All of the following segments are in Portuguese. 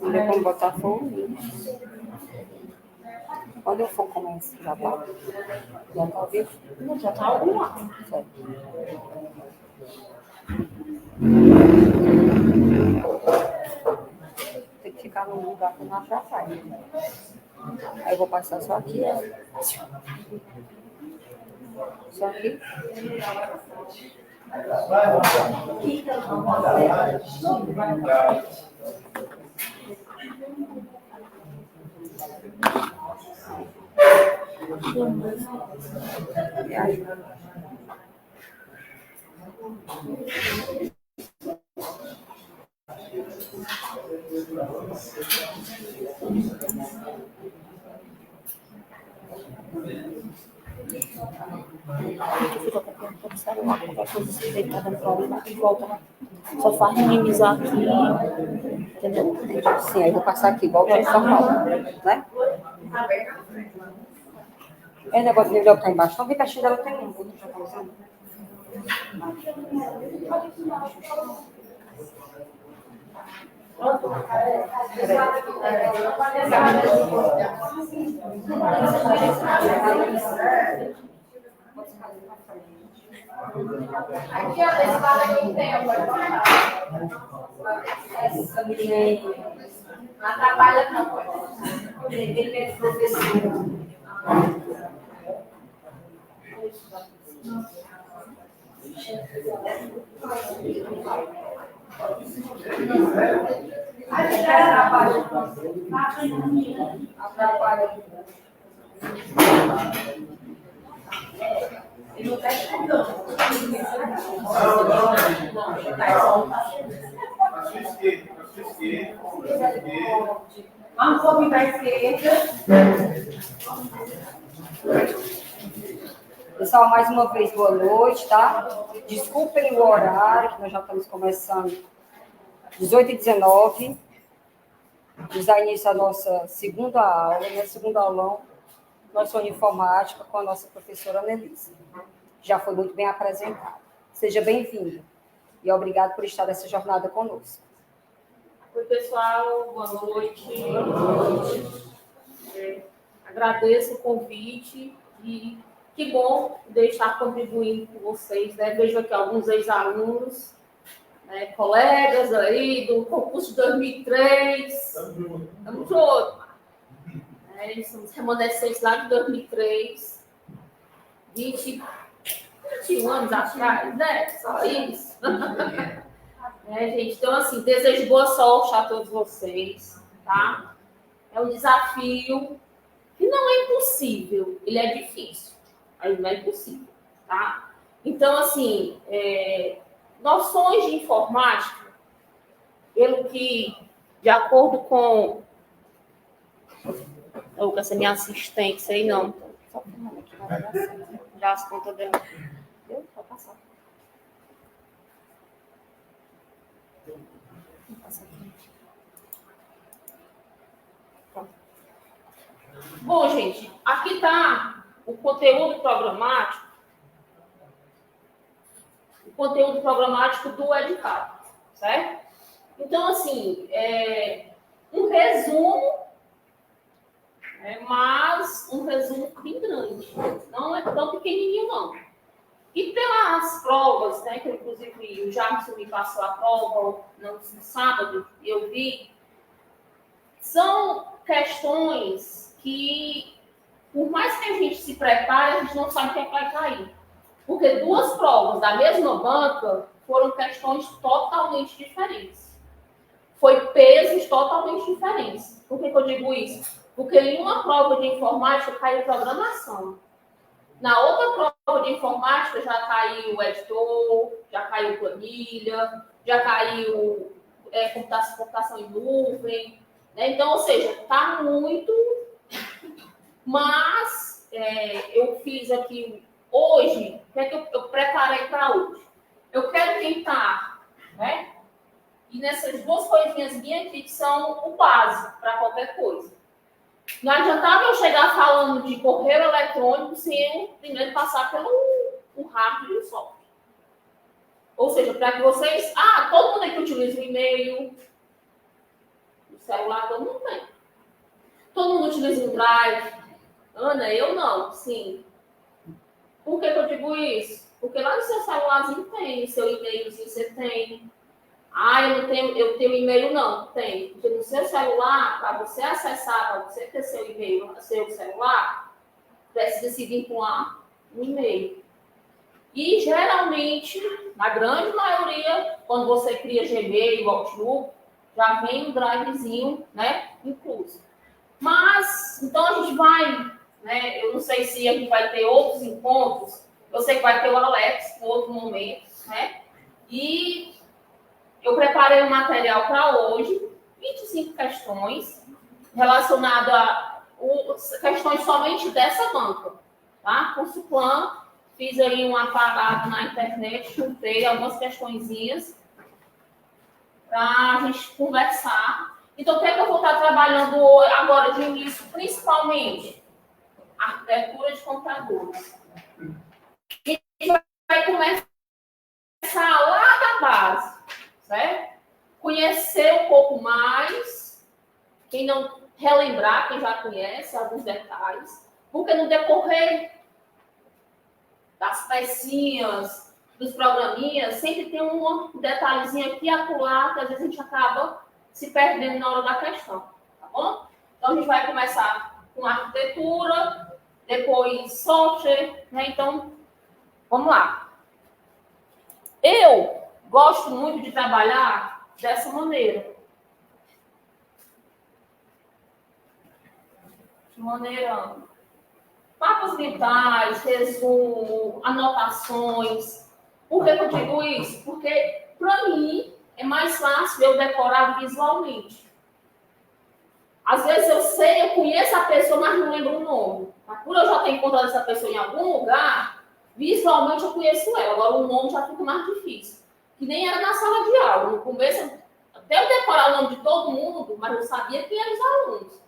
Não como botar fogo. Quando eu for começar, já tá? Já tá ao vivo? Não, já tá algum lá. Certo. Tem que ficar num lugar que não atrapalhe. Aí eu vou passar só aqui. Só aqui. E aí? Fica com o celular, qualquer coisa se ele tá dando problema, e volta. Só faz minimizar aqui. Entendeu? Sim, aí eu vou passar aqui, volta em São Paulo, né? É negócio de que tá embaixo. Só vi que a China tem um. Aqui, ó, desse lado aqui tem, pode botar. Essa menina Não atrapalha, não, pode. ele é professor. Atrapalha. Ele não está escutando. Vamos um pouquinho para a esquerda. Pessoal, mais uma vez, boa noite, tá? Desculpem o horário, que nós já estamos começando 18h19. Vamos dar início à nossa segunda aula, né? Segundo aulão, nossa informática, com a nossa professora Annelise. Já foi muito bem apresentada. Seja bem-vinda. E obrigado por estar nessa jornada conosco. Oi, pessoal. Boa noite. Boa noite. Agradeço o convite e que bom de estar contribuindo com vocês, né? Vejo aqui alguns ex-alunos, né? Colegas aí do concurso de 2003. Estamos juntos. Somos remanescentes lá de 2003. 21 anos atrás, né? Só isso. Gente, então, assim, desejo boa sorte a todos vocês, tá? É um desafio que não é impossível, ele é difícil, mas não é impossível, tá? Então, assim, noções de informática, pelo que, de acordo com... essa minha assistente, sei não. Só filmando aqui, vai dar certo. Já as contas dela. Deu? Pode passar. Bom, gente, aqui está o conteúdo programático. O conteúdo programático do edital, certo? Então, assim, um resumo, mas um resumo bem grande. Não é tão pequenininho, não. E pelas provas, né, que inclusive o Jackson me passou a prova no sábado, eu vi, são questões que, por mais que a gente se prepare, a gente não sabe o que vai cair. Porque duas provas da mesma banca foram questões totalmente diferentes. Foi pesos totalmente diferentes. Por que eu digo isso? Porque em uma prova de informática caiu programação. Na outra prova de informática já caiu o editor, já caiu planilha, já caiu computação em nuvem. Né? Então, ou seja, está muito... Mas eu fiz aqui hoje, o que é que eu preparei para hoje? eu quero tentar, né? E nessas duas coisinhas minhas aqui que são o básico para qualquer coisa. Não adiantava eu chegar falando de correio eletrônico sem eu primeiro passar pelo o hardware e o software. Ou seja, para que vocês... todo mundo aqui utiliza o e-mail. O celular todo mundo tem. Todo mundo utiliza o Drive. Ana, eu não, sim. Por que eu digo isso? Porque lá no seu celularzinho tem, o seu e-mailzinho você tem. Eu tenho e-mail não, tem. Porque no seu celular, para você acessar, para você ter seu e-mail, seu celular, precisa se vincular um e-mail. E geralmente, na grande maioria, quando você cria Gmail, Outlook, já vem um drivezinho, né, incluso. Mas, então a gente vai, né, eu não sei se a gente vai ter outros encontros, eu sei que vai ter o Alex em outro momento, né, e eu preparei um material para hoje, 25 questões, relacionadas a questões somente dessa banca, tá? Curso Plan, fiz aí um aparato na internet, juntei algumas questõezinhas para a gente conversar. Então, o que é que eu vou estar trabalhando agora de início, principalmente? Arquitetura de computadores. E a gente vai começar lá da base, certo? Conhecer um pouco mais, quem não relembrar, quem já conhece alguns detalhes, porque no decorrer das pecinhas, dos programinhas, sempre tem um detalhezinho aqui e acolá, que às vezes a gente acaba se perdendo na hora da questão, tá bom? Então, a gente vai começar com arquitetura, depois software, né? Então, vamos lá. Eu gosto muito de trabalhar dessa maneira. De maneira... mapas mentais, resumo, anotações. Por que eu digo isso? Porque, para mim, é mais fácil eu decorar visualmente. Às vezes eu conheço a pessoa, mas não lembro o nome. Mas por eu já ter encontrado essa pessoa em algum lugar, visualmente eu conheço ela. Agora o nome já fica mais difícil. Que nem era na sala de aula. No começo, até eu decorar o nome de todo mundo, mas eu sabia quem eram os alunos.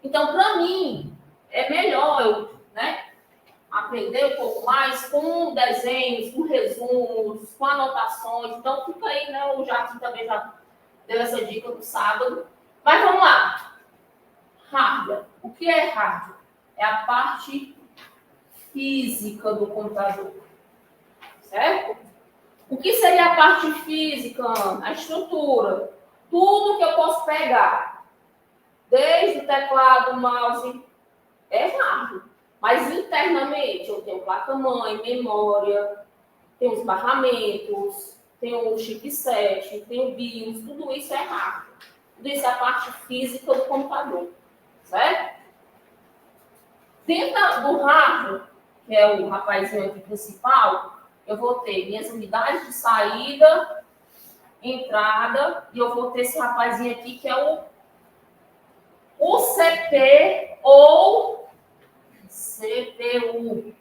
Então, para mim, é melhor eu, né, aprender um pouco mais com desenhos, com resumos, com anotações. Então, fica aí, né? O Jardim também já deu essa dica no sábado. Mas vamos lá. Hardware. O que é hardware? É a parte física do computador. Certo? O que seria a parte física? A estrutura. Tudo que eu posso pegar. Desde o teclado, o mouse, é hardware. Mas internamente eu tenho placa-mãe, memória, tenho os barramentos, tenho o chipset, tenho o BIOS, tudo isso é hardware. Tudo isso é a parte física do computador. Certo? Dentro do hardware, que é o rapazinho aqui principal, eu vou ter minhas unidades de saída, entrada, e eu vou ter esse rapazinho aqui que é o CP ou CPU.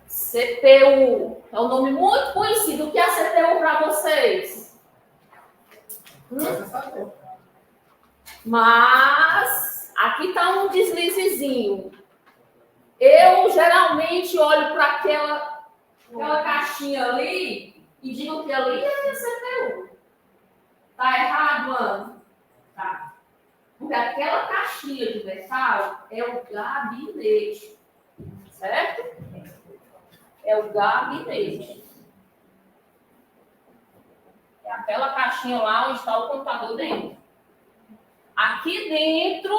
CPU é um nome muito conhecido. O que é a CPU para vocês? Mas aqui está um deslizezinho. Eu geralmente olho para aquela caixinha ali e digo que ali é a CPU. Tá errado, Ana? Tá. Porque aquela caixinha de metal é o gabinete. Certo? É o gabinete. É aquela caixinha lá onde está o computador dentro. Aqui dentro,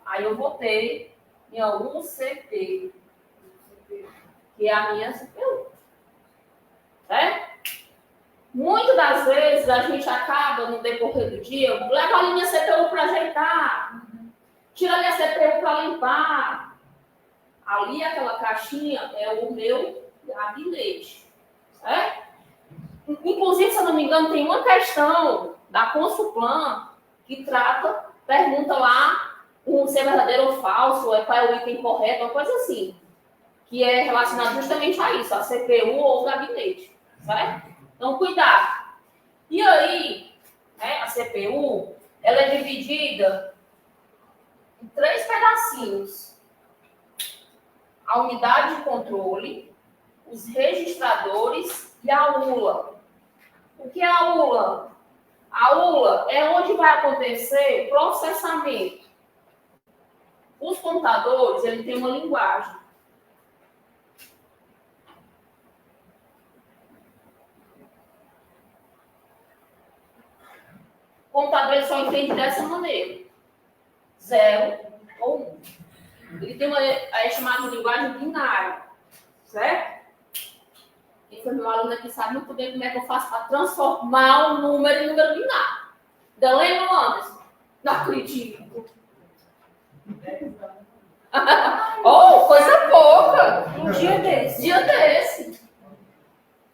aí eu vou ter minha UCP, que é a minha CPU. Certo? Muitas das vezes a gente acaba, no decorrer do dia, leva ali minha CPU para ajeitar, tira minha CPU para limpar. Ali, aquela caixinha é o meu gabinete. Certo? Inclusive, se eu não me engano, tem uma questão da Consuplan que pergunta lá se é verdadeiro ou falso, qual é o item correto, uma coisa assim. que é relacionado justamente a isso, a CPU ou o gabinete, certo? Então, cuidado. E aí, né, a CPU, ela é dividida em 3 pedacinhos. A unidade de controle, os registradores e a ULA. O que é a ULA? A ULA é onde vai acontecer o processamento. Os computadores, ele tem uma linguagem. O computador ele só entende dessa maneira. 0 ou 1. Ele tem uma chamada de linguagem binária. Certo? Quem foi meu aluno aqui sabe muito bem como é que eu faço para transformar um número em número binário. Então, lembra, Anderson? Não acredito. Oh, coisa pouca. Um dia desse. Dia desse.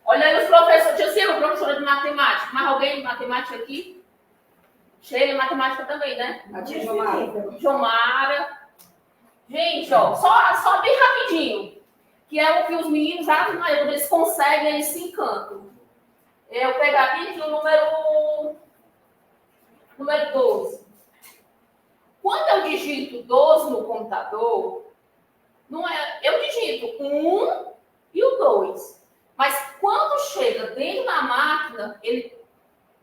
Olha aí os professores. Tinha sido professora de matemática. Mais alguém de matemática aqui? Cheia, matemática também, né? A tia Jomara. Jomara. Gente, ó, só bem rapidinho. Que é o que os meninos, quando eles conseguem, eles se encantam. Eu pegar aqui o número 12. Quando eu digito 12 no computador, não é, eu digito 1 e o 2. Mas quando chega dentro da máquina, ele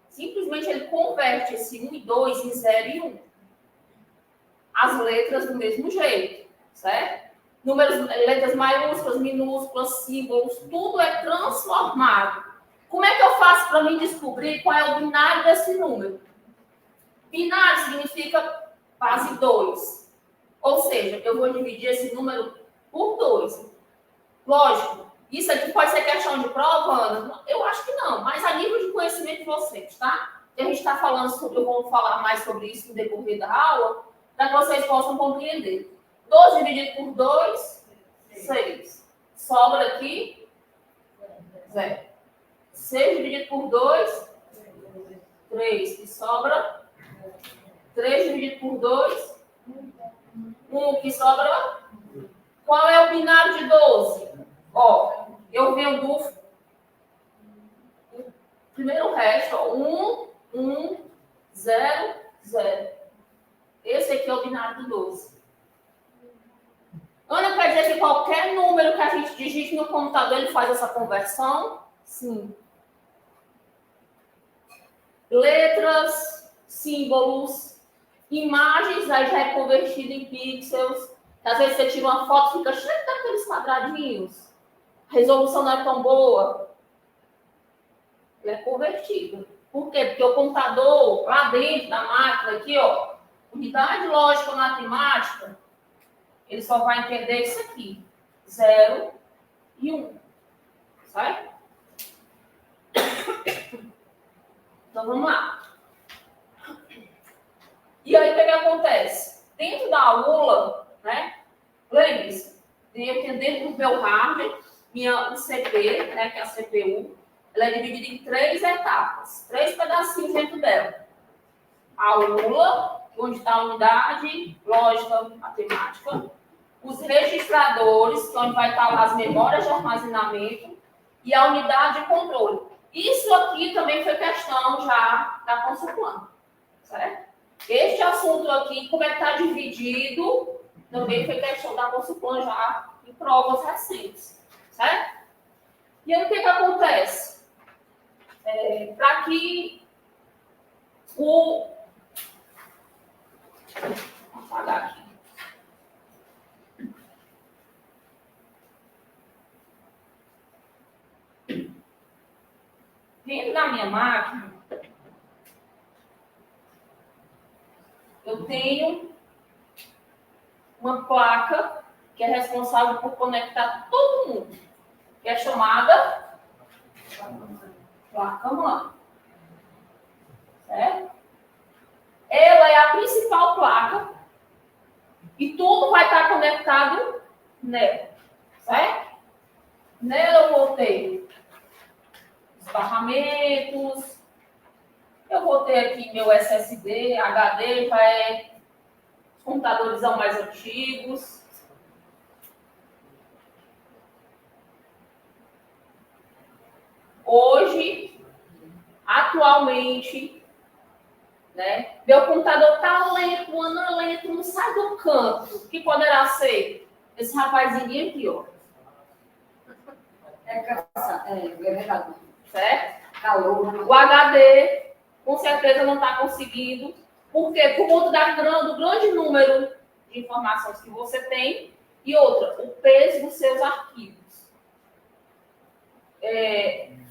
simplesmente converte esse 1 e 2 em 0 e 1. As letras do mesmo jeito, certo? Números, letras maiúsculas, minúsculas, símbolos, tudo é transformado. Como é que eu faço para mim descobrir qual é o binário desse número? Binário significa base 2. Ou seja, eu vou dividir esse número por 2. Lógico, isso aqui pode ser questão de prova, Ana? Eu acho que não, mas a nível de conhecimento de vocês, tá? E a gente está falando sobre, eu vou falar mais sobre isso no decorrer da aula, para que vocês possam compreender. 12 dividido por 2, 6. Sobra aqui, 0. 6 dividido por 2, 3. E sobra 3 dividido por 2, 1. Que sobra? Qual é o binário de 12? Ó, eu venho do primeiro resto, ó, 1, 1, 0, 0. Esse aqui é o binário do 12. Ana, quer dizer que qualquer número que a gente digite no computador, ele faz essa conversão? Sim. Letras, símbolos, imagens, aí já é convertido em pixels. Às vezes você tira uma foto e fica cheio daqueles quadradinhos. A resolução não é tão boa. Ele é convertido. Por quê? Porque o computador, lá dentro da máquina, aqui, ó, unidade lógica matemática, ele só vai entender isso aqui. 0 e 1. Certo? Então, vamos lá. E aí, o que acontece? Dentro da ULA, né? Lembre-se, eu tenho dentro do meu hardware, minha UCP, né, que é a CPU, ela é dividida em 3 etapas, 3 pedacinhos dentro dela. A ULA, onde está a unidade lógica matemática, os registradores, que é onde vai estar lá as memórias de armazenamento, e a unidade de controle. Isso aqui também foi questão já da Consulplan, certo? Este assunto aqui, como é que está dividido, também foi questão da Consulplan já em provas recentes, certo? E aí o que acontece? Para que o... Vou apagar aqui. Dentro da minha máquina, eu tenho uma placa que é responsável por conectar todo mundo, que é chamada placa-mãe. Certo? Ela é a principal placa e tudo vai estar conectado nela. Certo? Nela eu vou ter os barramentos, eu vou ter aqui meu SSD, HD, já é os computadores são mais antigos. Hoje, atualmente, né, meu computador está lento, não sai do canto. O que poderá ser? Esse rapazinho aqui, ó. É verdade. Certo? Calor. O HD, com certeza, não está conseguindo. Por quê? Por conta do grande número de informações que você tem. E outra, o peso dos seus arquivos.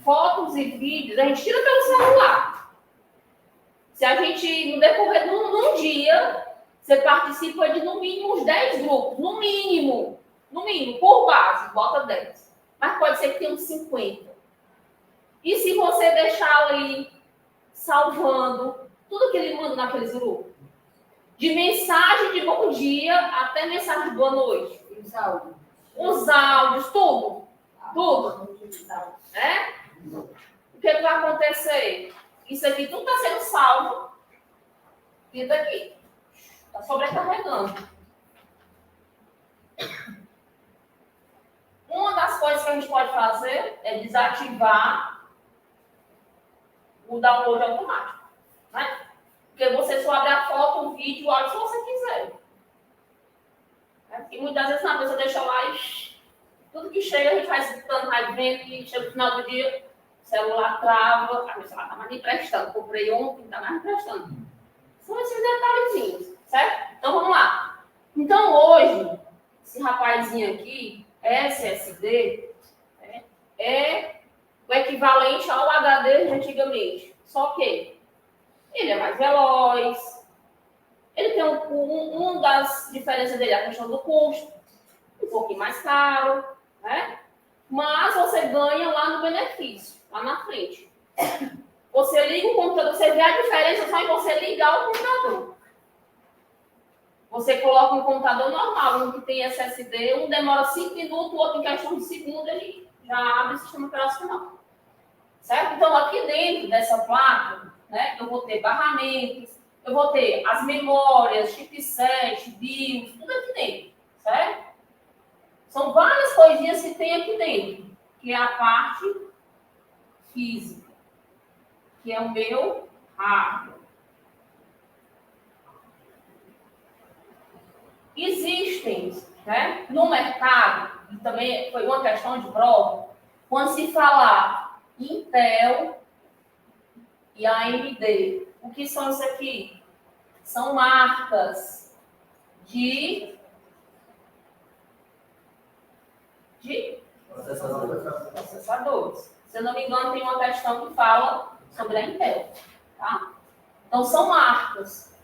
Fotos e vídeos, a gente tira pelo celular. Se a gente, no decorrer de um dia, você participa de no mínimo uns 10 grupos. No mínimo, por base, bota 10. Mas pode ser que tenha uns 50. E se você deixar ali salvando tudo que ele manda naqueles grupos? De mensagem de bom dia até mensagem de boa noite. Os áudios, tudo. Né? O que vai acontecer? Isso aqui tudo está sendo salvo. Isso aqui. Está sobrecarregando. Uma das coisas que a gente pode fazer é desativar o download automático. Né? Porque você só abre a foto, o vídeo, o áudio, se você quiser. E muitas vezes na pessoa deixa lá e tudo que chega a gente vai escutando, vai vendo, e chega no final do dia, o celular trava, a pessoa está mais me emprestando. Comprei ontem, está mais me emprestando. São esses detalhezinhos, certo? Então vamos lá. Então hoje, esse rapazinho aqui, SSD, é o equivalente ao HD de antigamente. Só que ele é mais veloz. Ele tem uma das diferenças dele, a questão do custo. Um pouquinho mais caro, né? Mas você ganha lá no benefício, lá na frente. Você liga o computador, você vê a diferença só em você ligar o computador. Você coloca um computador normal, um que tem SSD, um demora 5 minutos, o outro em questão de segundo, ele já abre o sistema operacional. Certo? Então, aqui dentro dessa placa, né, eu vou ter barramentos, eu vou ter as memórias, chipset, BIOS, tudo aqui dentro. Certo? São várias coisinhas que tem aqui dentro, que é a parte física, que é o meu hardware. Existem, né, no mercado, e também foi uma questão de prova, quando se falar Intel e AMD, o que são isso aqui? São marcas de processadores. Se eu não me engano, tem uma questão que fala sobre a Intel. Tá? Então, são marcas.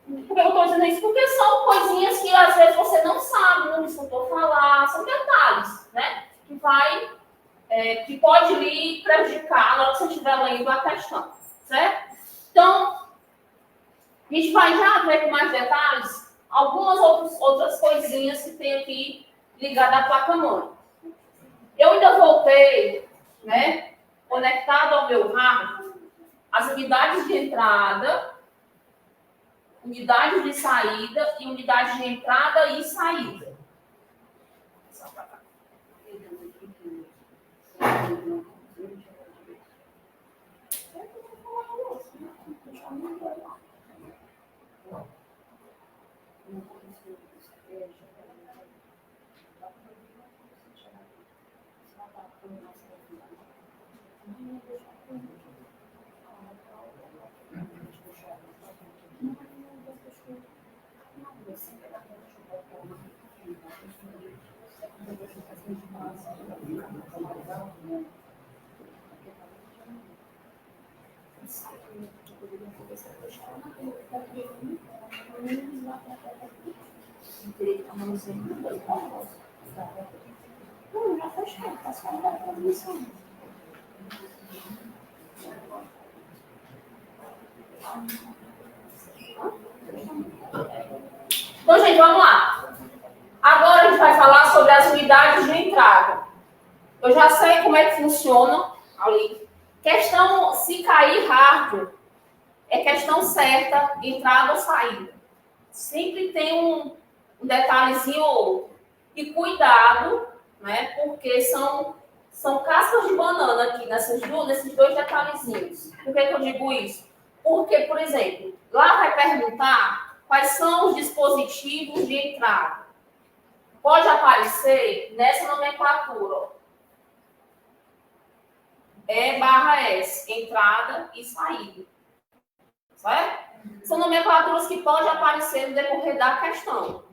Por que eu estou dizendo isso? Porque são coisinhas que, às vezes, você não sabe, não escutou falar. São detalhes, né? Que pode lhe prejudicar na hora que você estiver lendo a questão. Certo? Então, a gente vai já ver com mais detalhes algumas outras coisinhas que tem aqui ligada à placa-mãe. Eu ainda voltei, né, conectado ao meu hardware, as unidades de entrada, unidades de saída e unidades de entrada e saída. Então, gente, vamos lá. Agora a gente vai falar sobre as unidades de entrada. Eu já sei como é que funciona ali. Questão, se cair hardware, é questão certa, entrada ou saída. Sempre tem um detalhezinho ou outro. E cuidado, né, porque são São cascas de banana aqui, nesses dois detalhezinhos. Por que eu digo isso? Porque, por exemplo, lá vai perguntar quais são os dispositivos de entrada. Pode aparecer nessa nomenclatura, ó. E/S, entrada e saída. Certo? São nomenclaturas que podem aparecer no decorrer da questão.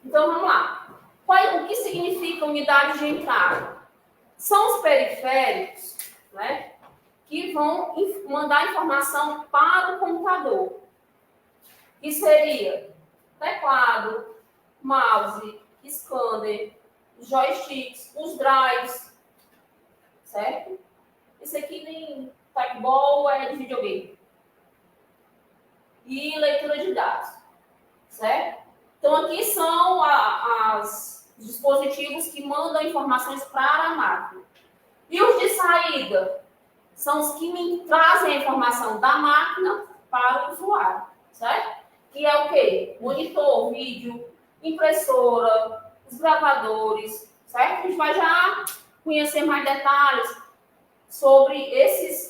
Então, vamos lá. O que significa unidade de entrada? São os periféricos, né, que vão mandar informação para o computador. Que seria teclado, mouse, scanner, os joysticks, os drives, certo? Esse aqui nem trackball, é de videogame. E leitura de dados, certo? Então, aqui são os dispositivos que mandam informações para a máquina. E os de saída são os que me trazem a informação da máquina para o usuário, certo? Que é o quê? Monitor, vídeo, impressora, os gravadores, certo? A gente vai já conhecer mais detalhes sobre esses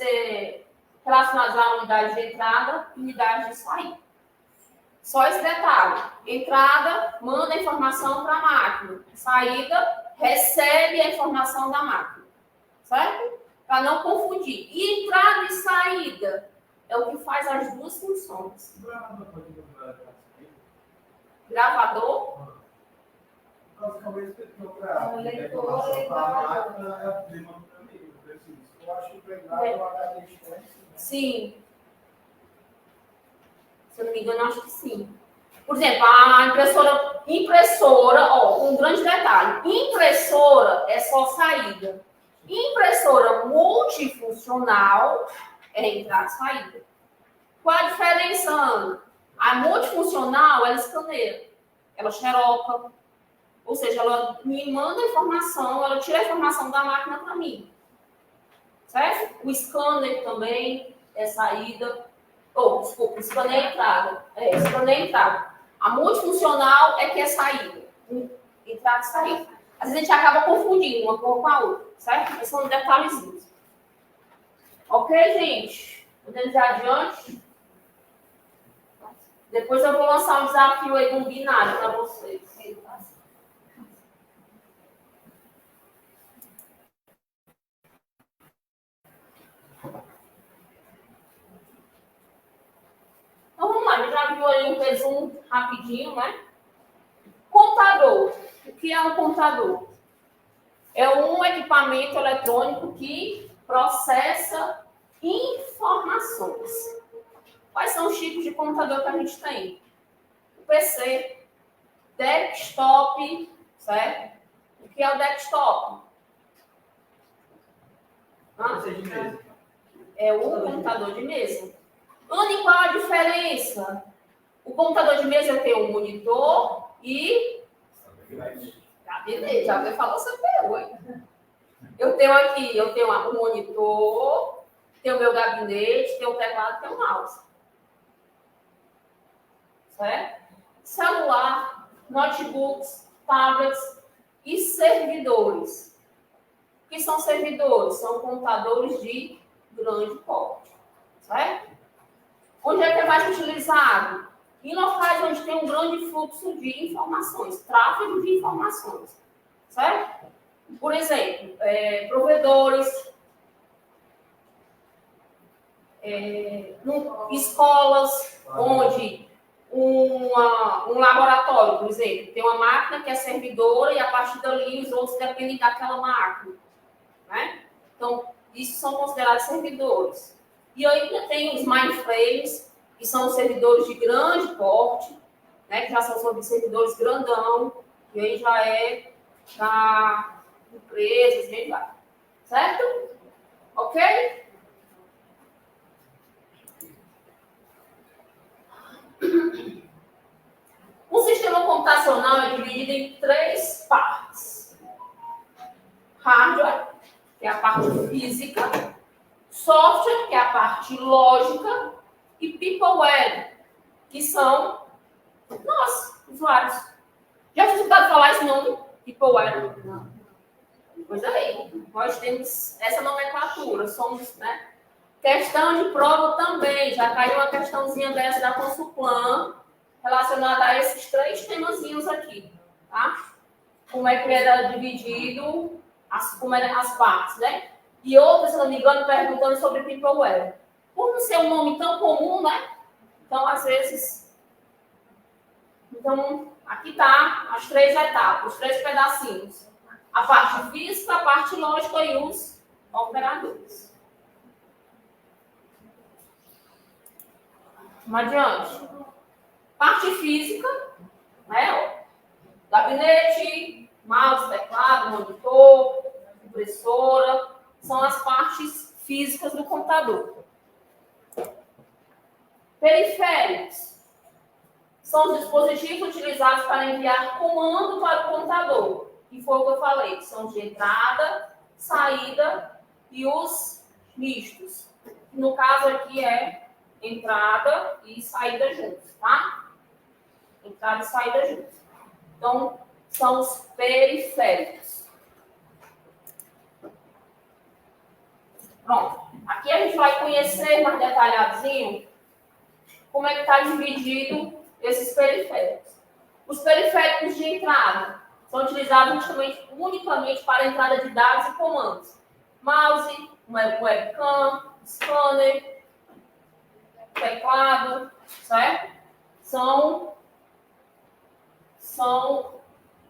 relacionados à unidade de entrada e unidade de saída. Só esse detalhe. Entrada, manda a informação para a máquina. Saída, recebe a informação da máquina. Certo? Para não confundir. E entrada e saída é o que faz as duas funções. Gravador. Sim. Se eu não me engano, eu acho que sim. Por exemplo, a impressora, ó, um grande detalhe. Impressora é só saída. Impressora multifuncional é entrada e saída. Qual a diferença, Ana? A multifuncional, ela escaneia. Ela xeroca. Ou seja, ela me manda a informação, ela tira a informação da máquina para mim. Certo? O scanner também é saída. Desculpa, scanner é entrada. Scanner é entrada. A multifuncional é que é saída. Entrada e saída. Às vezes a gente acaba confundindo uma cor com a outra, certo? Esses são detalhezinhos. Ok, gente? Podemos ir adiante? Depois eu vou lançar um desafio aí de um binário para vocês. Então vamos lá, já viu aí um resumo rapidinho, né? Computador. O que é um computador? É um equipamento eletrônico que processa informações. Quais são os tipos de computador que a gente tem? O PC, desktop, certo? O que é o desktop? É um computador de mesa. E qual a diferença? O computador de mesa eu tenho um monitor e gabinete. Já falou CPU, hein? Eu tenho um monitor, tenho o meu gabinete, tenho o teclado, tenho o mouse. Certo? Celular, notebooks, tablets e servidores. O que são servidores? São computadores de grande porte. Certo? Onde é que é mais utilizado? Em locais onde tem um grande fluxo de informações, tráfego de informações. Certo? Por exemplo, provedores, escolas, onde um laboratório, por exemplo, tem uma máquina que é servidora e a partir dali os outros dependem daquela máquina. Né? Então, isso são considerados servidores. E ainda tem os mainframes, que são os servidores de grande porte, né, que já são servidores grandão, e aí já é para empresas, bem lá. Certo? Ok? O sistema computacional é dividido em 3 partes. Hardware, que é a parte física. Software, que é a parte lógica. E peopleware, que são nós, usuários. Já tinha escutado falar esse nome? Peopleware? Pois aí, nós temos essa nomenclatura, somos, né? Questão de prova também, já caiu uma questãozinha dessa da Consulplan, relacionada a esses 3 temazinhos aqui, tá? Como é que era dividido, como eram as partes, né? E outras, se não me engano, perguntando sobre Peopleware. Por não ser um nome tão comum, né? Então, às vezes... Então, aqui tá as 3 etapas, os 3 pedacinhos. A parte física, a parte lógica e os operadores. Vamos adiante. Parte física, né? Gabinete, mouse, teclado, monitor, impressora, são as partes físicas do computador. Periféricos são os dispositivos utilizados para enviar comando para o computador, que foi o que eu falei, que são de entrada, saída e os mistos. No caso aqui é entrada e saída juntos, tá? Entrada e saída juntos. Então, são os periféricos. Pronto. Aqui a gente vai conhecer mais detalhadinho como é que está dividido esses periféricos. Os periféricos de entrada são utilizados unicamente para a entrada de dados e comandos. Mouse, webcam, scanner, teclado, certo? São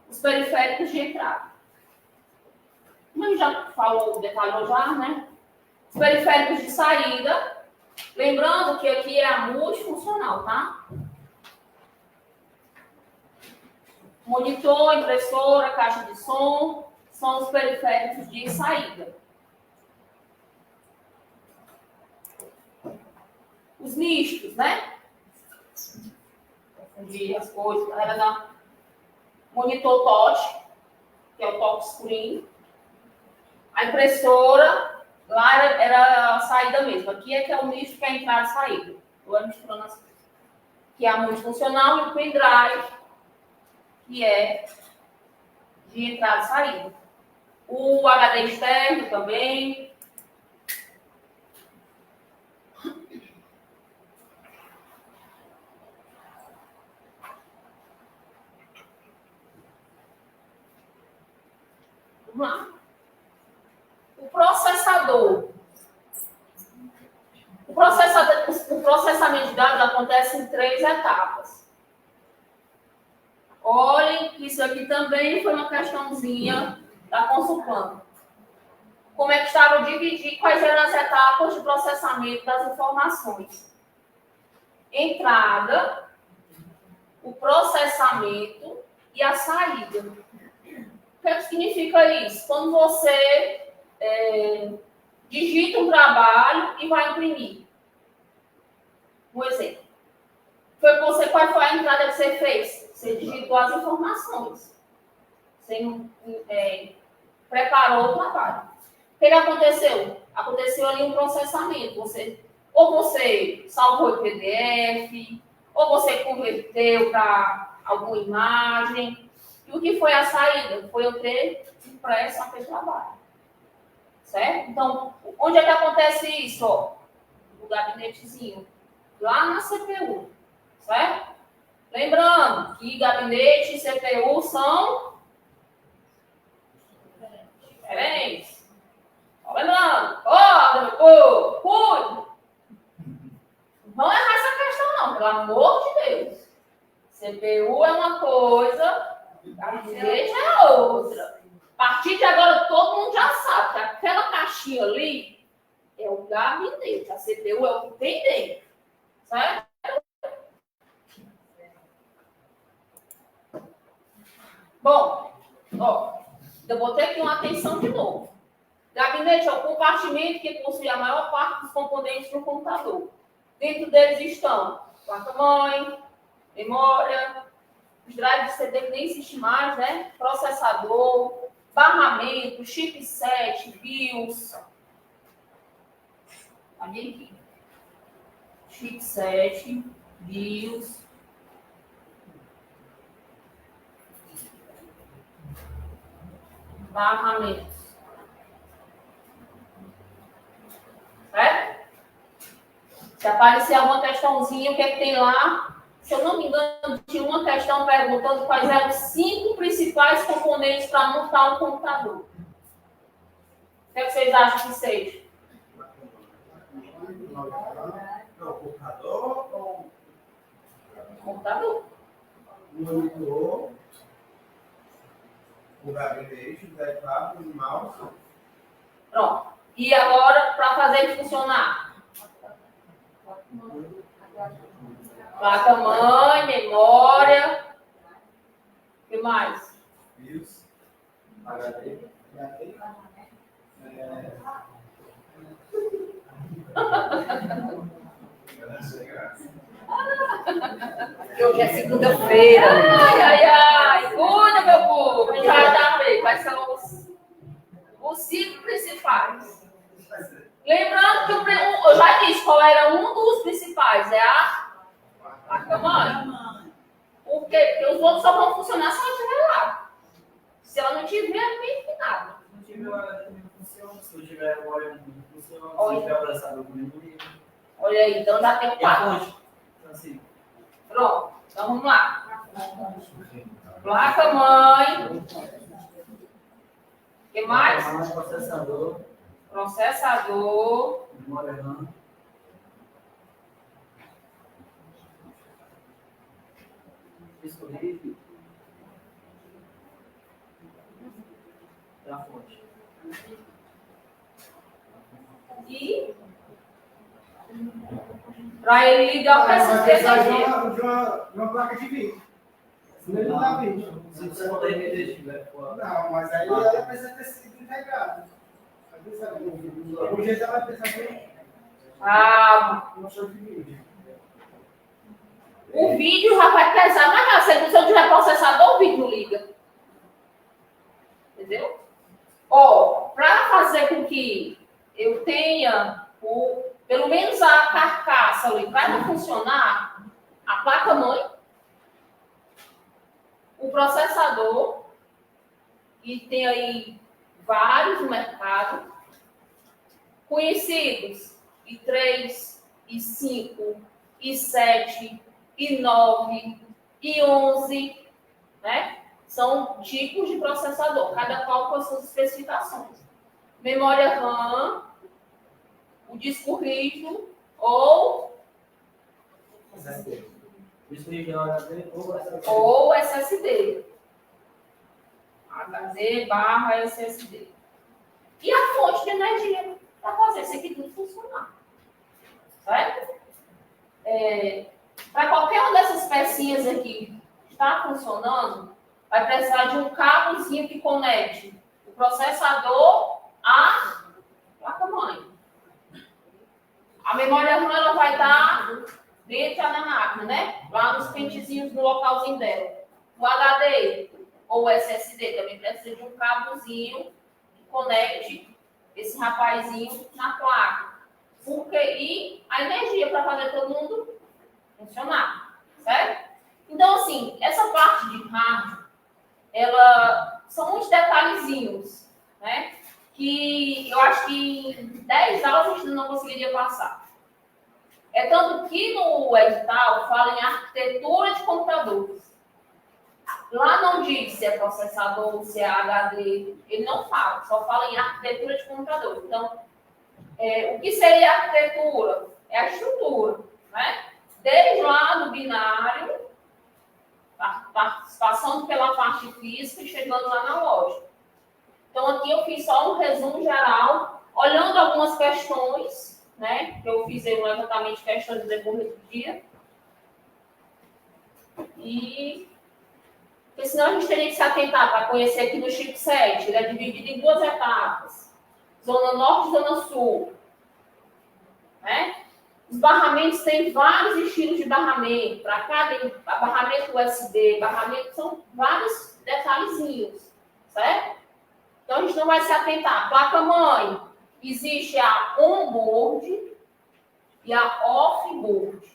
os periféricos de entrada. Como a gente já falou, detalhou já, né? Os periféricos de saída, lembrando que aqui é a multifuncional, tá? Monitor, impressora, caixa de som, são os periféricos de saída. Os mistos, né? Confundir as coisas, era da monitor touch, que é o touch screen. A impressora, lá era a saída mesmo. Aqui é que é o misto, que é a entrada e saída. Estou misturando as coisas. Que é a multifuncional e o pendrive, que é de entrada e saída. O HD externo também. Vamos lá. O processador. O processamento de dados acontece em 3 etapas. Olhem que isso aqui também foi uma questãozinha da Consulplan. Como é que estava dividido, quais eram as etapas de processamento das informações? Entrada, o processamento e a saída. O que significa isso? Quando você digita um trabalho e vai imprimir. Um exemplo. Qual foi a entrada que você fez? Você digitou as informações. Você preparou o trabalho. O que aconteceu? Aconteceu ali um processamento. Ou você salvou em PDF, ou você converteu para alguma imagem. E o que foi a saída? Foi eu ter impresso aquele trabalho. Certo? Então, onde é que acontece isso? Ó, no gabinetezinho. Lá na CPU. Certo? Lembrando que gabinete e CPU são diferentes. Lembrando, cuide. Não vão errar essa questão, não, pelo amor de Deus. CPU é uma coisa, gabinete é outra. A partir de agora, todo mundo já sabe que aquela caixinha ali é o gabinete. A CPU é o que tem dentro. Certo? Bom, ó, eu botei aqui uma atenção de novo. Gabinete é o compartimento que possui a maior parte dos componentes do computador. Dentro deles estão placa-mãe, memória, os drives de CD que nem existe mais, né? Processador, barramento, chipset, BIOS. Tá bem aqui. Chipset, BIOS, barramentos. Certo? Se aparecer alguma questãozinha, o que é que tem lá? Se eu não me engano, tinha uma questão perguntando quais eram os 5 principais componentes para montar um computador. O que é que vocês acham que seja? Não, computador ou Computador. monitor, o gabinete, o teclado, o mouse. Pronto. E agora, para fazer ele funcionar? Placa-mãe, memória. O que mais? BIOS, HD. Hoje é segunda-feira. Ai. Cuida, meu povo. A gente vai dar bem. Quais são os 5 principais? Lembrando que eu já disse qual era um dos principais. É a placa-mãe. Por quê? Porque os outros só vão funcionar se ela estiver lá. Se ela não tiver, não tem nada. Se não tiver hora também não funciona, se não tiver memória não funciona, se Olha. não tiver processador também não liga. Olha aí, então já tem E a 4. fonte? Então, assim, Pronto. Então vamos lá. Placa-mãe. O que mais? processador, Processador. memória RAM, disco rígido e a fonte. E para ele ligar o Vai PCC precisar energia. de uma placa de vídeo. Senão ele não dá vídeo. Se você não tem que tiver fora. Não, mas aí ela precisa ter sido integrado. O jeito ela precisa ter uma show de vídeo. O vídeo já vai pesar mais nada. Se não tiver processador, o vídeo não liga. Entendeu? Ó, para fazer com que eu tenha pelo menos a carcaça ali para funcionar, a placa-mãe, o processador, e tem aí vários no mercado, conhecidos, i3, i5, i7, i9, i11, né? São tipos de processador, cada qual com as suas especificações. Memória RAM, o disco rígido ou Disco rígido HD ou SSD. HD barra SSD. E a fonte de energia para fazer isso aqui tudo funcionar. Certo? Para qualquer uma dessas pecinhas aqui estar funcionando, vai precisar de um cabozinho que conecte o processador à placa-mãe. A memória RAM ela vai estar dentro da máquina, né? Lá nos pentezinhos, no localzinho dela. O HD ou o SSD também precisa de um cabozinho que conecte esse rapazinho na placa. E a energia para fazer todo mundo funcionar, certo? Então, assim, essa parte de hardware, ela são uns detalhezinhos, né? Que eu acho que em 10 aulas a gente não conseguiria passar. É tanto que no edital fala em arquitetura de computadores. Lá não diz se é processador, se é HD, ele não fala, só fala em arquitetura de computador. Então, o que seria a arquitetura? É a estrutura, né? Desde lá do binário, passando pela parte física e chegando lá na lógica. Então, aqui eu fiz só um resumo geral, olhando algumas questões, né? Que eu fiz um levantamento de questões do decorrer do dia. Porque senão a gente teria que se atentar para conhecer aqui no chipset. Ele é dividido em 2 etapas. Zona Norte e Zona Sul. Né? Os barramentos têm vários estilos de barramento. Para cada barramento USB, barramento, são vários detalhezinhos. Certo? Então, a gente não vai se atentar. Placa-mãe, existe a on-board e a off-board.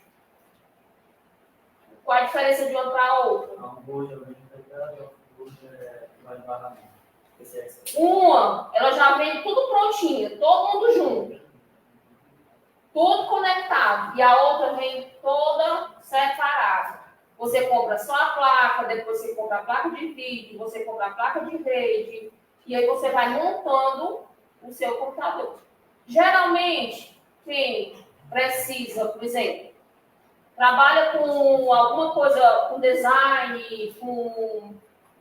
Qual a diferença de uma para a outra? Hoje eu vejo integrado, hoje vai barramento. Uma, ela já vem tudo prontinha, todo mundo junto. Tudo conectado. E a outra vem toda separada. Você compra só a placa, depois você compra a placa de vídeo, você compra a placa de rede, e aí você vai montando o seu computador. Geralmente, quem precisa, por exemplo, trabalha com alguma coisa, com design,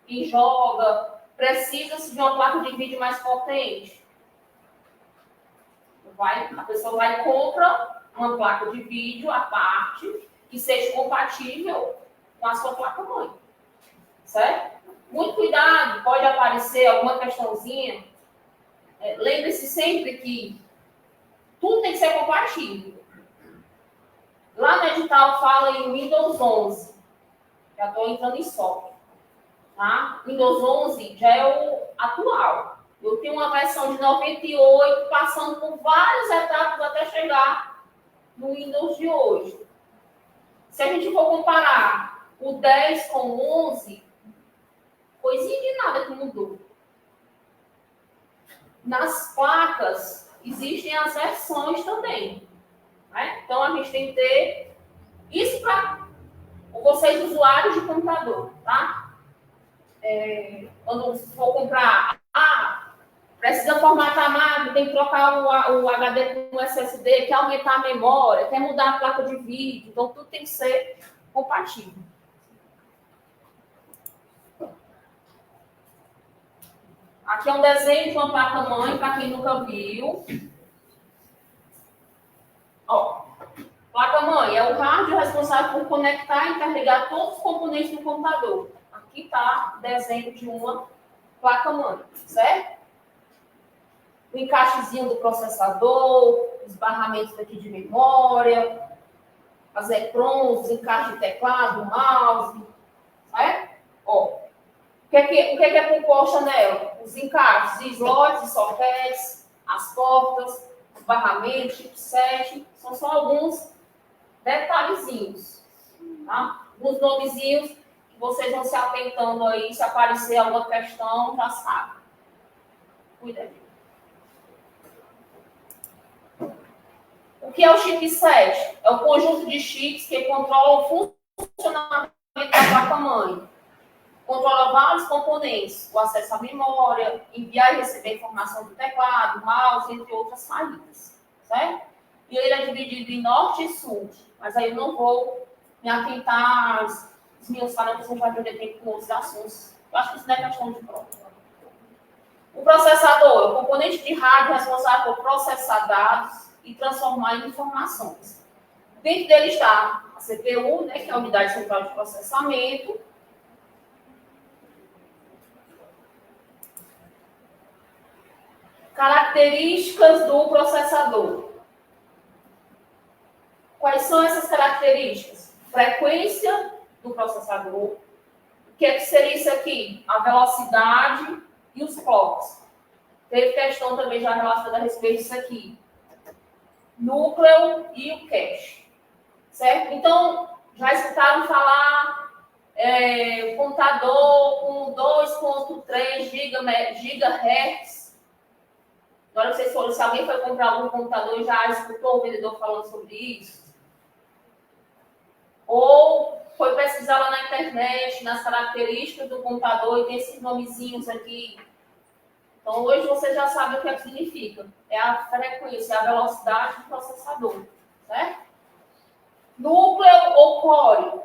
e joga, precisa de uma placa de vídeo mais potente. A pessoa vai e compra uma placa de vídeo à parte que seja compatível com a sua placa-mãe. Certo? Muito cuidado, pode aparecer alguma questãozinha. Lembre-se sempre que tudo tem que ser compatível. Lá no edital fala em Windows 11. Já estou entrando em software. Tá? Windows 11 já é o atual. Eu tenho uma versão de 98, passando por várias etapas até chegar no Windows de hoje. Se a gente for comparar o 10 com o 11, coisinha de nada que mudou. Nas placas, existem as versões também. Né? Então, a gente tem que ter isso para vocês, usuários de computador. Tá? Quando for comprar, precisa formatar a máquina, tem que trocar o HD com o SSD, quer aumentar a memória, quer mudar a placa de vídeo, então tudo tem que ser compatível. Aqui é um desenho de uma placa-mãe, para quem nunca viu. Ó, placa-mãe é o hardware responsável por conectar e interligar todos os componentes do computador. Aqui está o desenho de uma placa-mãe, certo? O encaixezinho do processador, os barramentos aqui de memória, as EPROMs, os encaixes de teclado, mouse, certo? Ó, o que é composta nela? Os encaixes, slots e sockets, as portas, os barramentos, chipset, são só alguns detalhezinhos, tá? Alguns nomezinhos que vocês vão se atentando aí, se aparecer alguma questão, já sabe. Cuida disso. O que é o chipset? É o conjunto de chips que controla o funcionamento da placa-mãe. Controla vários componentes, o acesso à memória, enviar e receber informação do teclado, mouse, entre outras saídas. Certo? E ele é dividido em norte e sul. Mas aí eu não vou me atentar às minhas falas, porque a gente vai perder tempo com outros assuntos. Eu acho que isso não é questão de prova. O processador é o componente de hardware responsável por processar dados e transformar em informações. Dentro dele está a CPU, né, que é a unidade central de processamento. Características do processador. Quais são essas características? Frequência do processador. O que seria isso aqui? A velocidade e os clocks. Teve questão também já relacionada a respeito disso aqui. Núcleo e o cache. Certo? Então, já escutaram falar computador com 2.3 GHz. Agora vocês foram, se alguém foi comprar algum computador e já escutou o vendedor falando sobre isso. Ou foi pesquisar lá na internet, nas características do computador, e tem esses nomezinhos aqui. Então, hoje você já sabe o que significa. É a frequência, é a velocidade do processador. Certo? Núcleo ou core?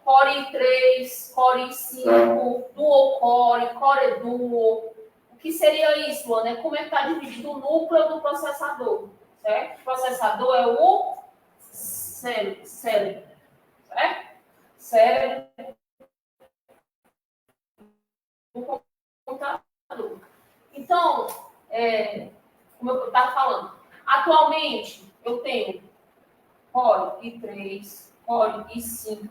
Core 3, Core 5, Dual Core, Core Duo. O que seria isso, Ana? Como é que está dividido o núcleo do processador? Certo? O processador é o cérebro. Certo? Cérebro do computador. Então, como eu estava falando, atualmente eu tenho Core i3, Core i5,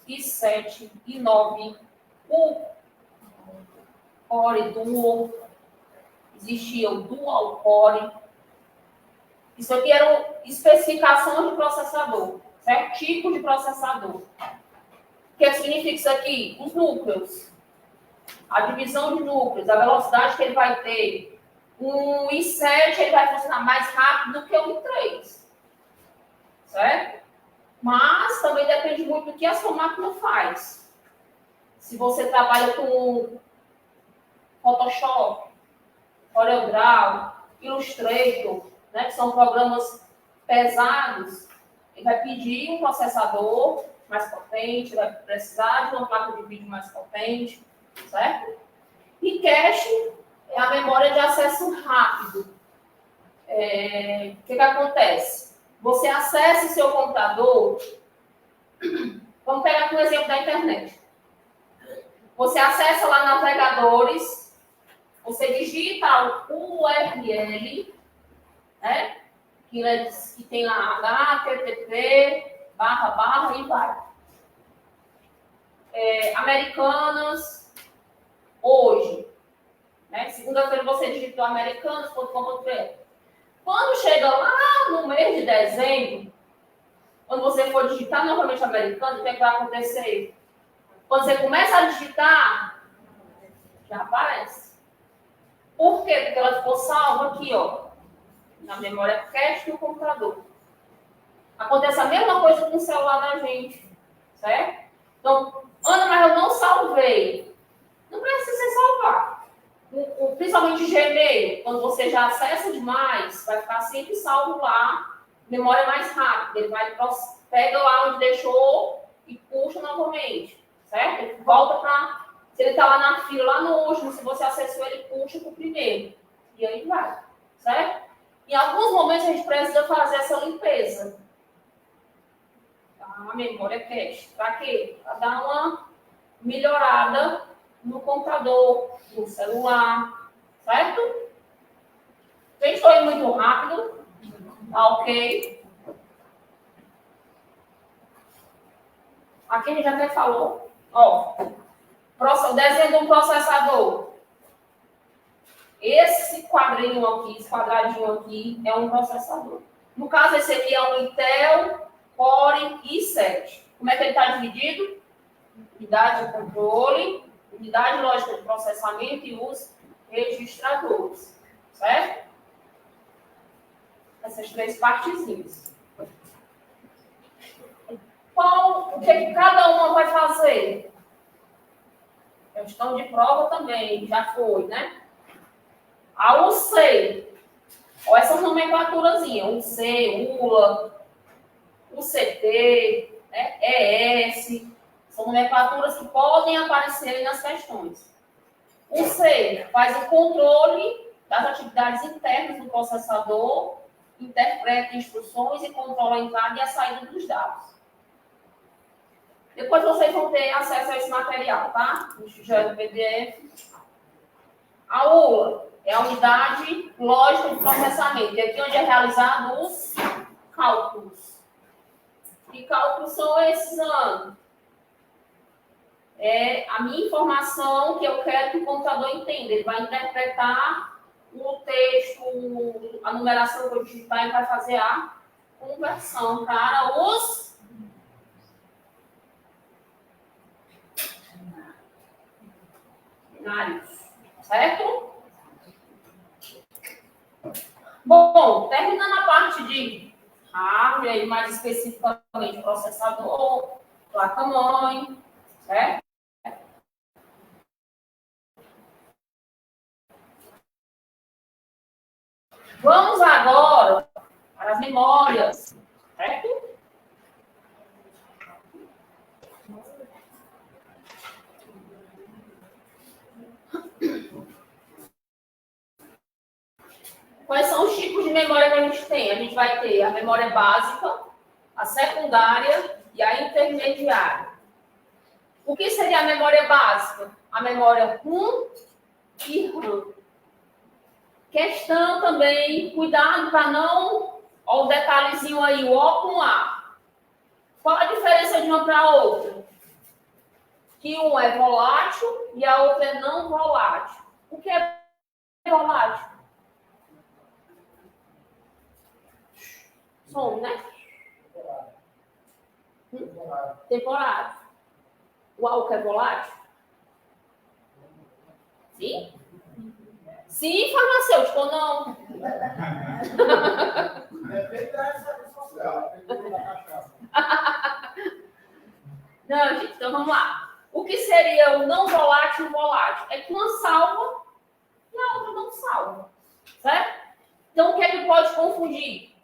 i7, i9, o Core Duo, existia o Dual Core. Isso aqui era uma especificação de processador, certo? Tipo de processador. O que significa isso aqui? Os núcleos. A divisão de núcleos, a velocidade que ele vai ter. O I7 ele vai funcionar mais rápido do que o I3. Certo? Mas também depende muito do que a sua máquina faz. Se você trabalha com Photoshop, CorelDRAW, Illustrator, né, que são programas pesados, ele vai pedir um processador mais potente, vai precisar de uma placa de vídeo mais potente, certo? E cache é a memória de acesso rápido. O que acontece? Você acessa o seu computador, vamos pegar aqui um exemplo da internet. Você acessa lá navegadores, você digita o URL, né? Que tem lá http, / e vai. Americanas, hoje. Né? Segunda-feira você digitou americanas.com.br. Quando chega lá no mês de dezembro, quando você for digitar novamente Americanas, o que vai acontecer? Quando você começa a digitar, já aparece. Por quê? Porque ela ficou salva aqui, ó, na memória cache do computador. Acontece a mesma coisa com o celular da gente, certo? Então, Ana, mas eu não salvei. Não precisa você salvar. Principalmente Gmail, quando você já acessa demais, vai ficar sempre salvo lá, memória mais rápida. Ele vai, pega lá onde deixou e puxa novamente, certo? Ele volta para... Se ele está lá na fila, lá no último, se você acessou, ele puxa para o primeiro. E aí vai, certo? Em alguns momentos a gente precisa fazer essa limpeza. A memória cache. Para quê? Para dar uma melhorada no computador, no celular, certo? Gente, estou indo muito rápido. Tá ok? Aqui a gente até falou. Ó, o desenho de um processador. Esse quadrinho aqui, esse quadradinho aqui, é um processador. No caso, esse aqui é um Intel Core i7. Como é que ele está dividido? Unidade de controle, unidade lógica de processamento e os registradores. Certo? Essas três partezinhas. O que cada uma vai fazer? Questão de prova também, já foi, né? A UC. Olha essas nomenclaturazinhas. UC, ULA, UCT, né? ES. São nomenclaturas que podem aparecer nas questões. O C faz o controle das atividades internas do processador, interpreta instruções e controla a entrada e a saída dos dados. Depois vocês vão ter acesso a esse material, tá? No PDF. A ULA é a unidade lógica de processamento. E aqui onde é realizado os cálculos. Que cálculos são esses, Ana? É a minha informação que eu quero que o computador entenda. Ele vai interpretar o texto, a numeração que eu digitar e vai fazer a conversão para os binários. Certo? Bom, terminando a parte de hardware, mais especificamente processador, placa-mãe, certo? Vamos agora para as memórias, certo? Quais são os tipos de memória que a gente tem? A gente vai ter a memória básica, a secundária e a intermediária. O que seria a memória básica? A memória ROM e RAM. Questão também, cuidado para não... Olha o detalhezinho aí, o O com A. Qual a diferença de uma para a outra? Que um é volátil e a outra é não volátil. O que é volátil? Some, né? Temporário. O álcool é volátil? Sim? Sim, farmacêutico ou não? Depende da área social, depende da cachaça. Não, gente, então vamos lá. O que seria o não volátil e o volátil? É que uma salva e a outra não salva. Certo? Então, o que é que pode confundir?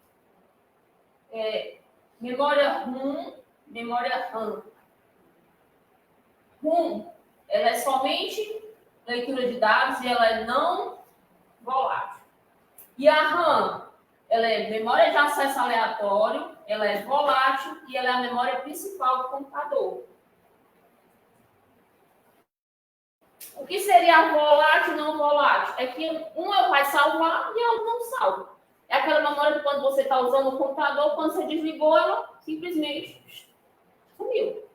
Memória RUM, memória RAM. RUM, ela é somente leitura de dados e ela é não volátil. E a RAM, ela é memória de acesso aleatório, ela é volátil e ela é a memória principal do computador. O que seria volátil e não volátil? É que uma vai salvar e a outra não salva. É aquela memória que quando você está usando o computador, quando você desligou, ela simplesmente sumiu.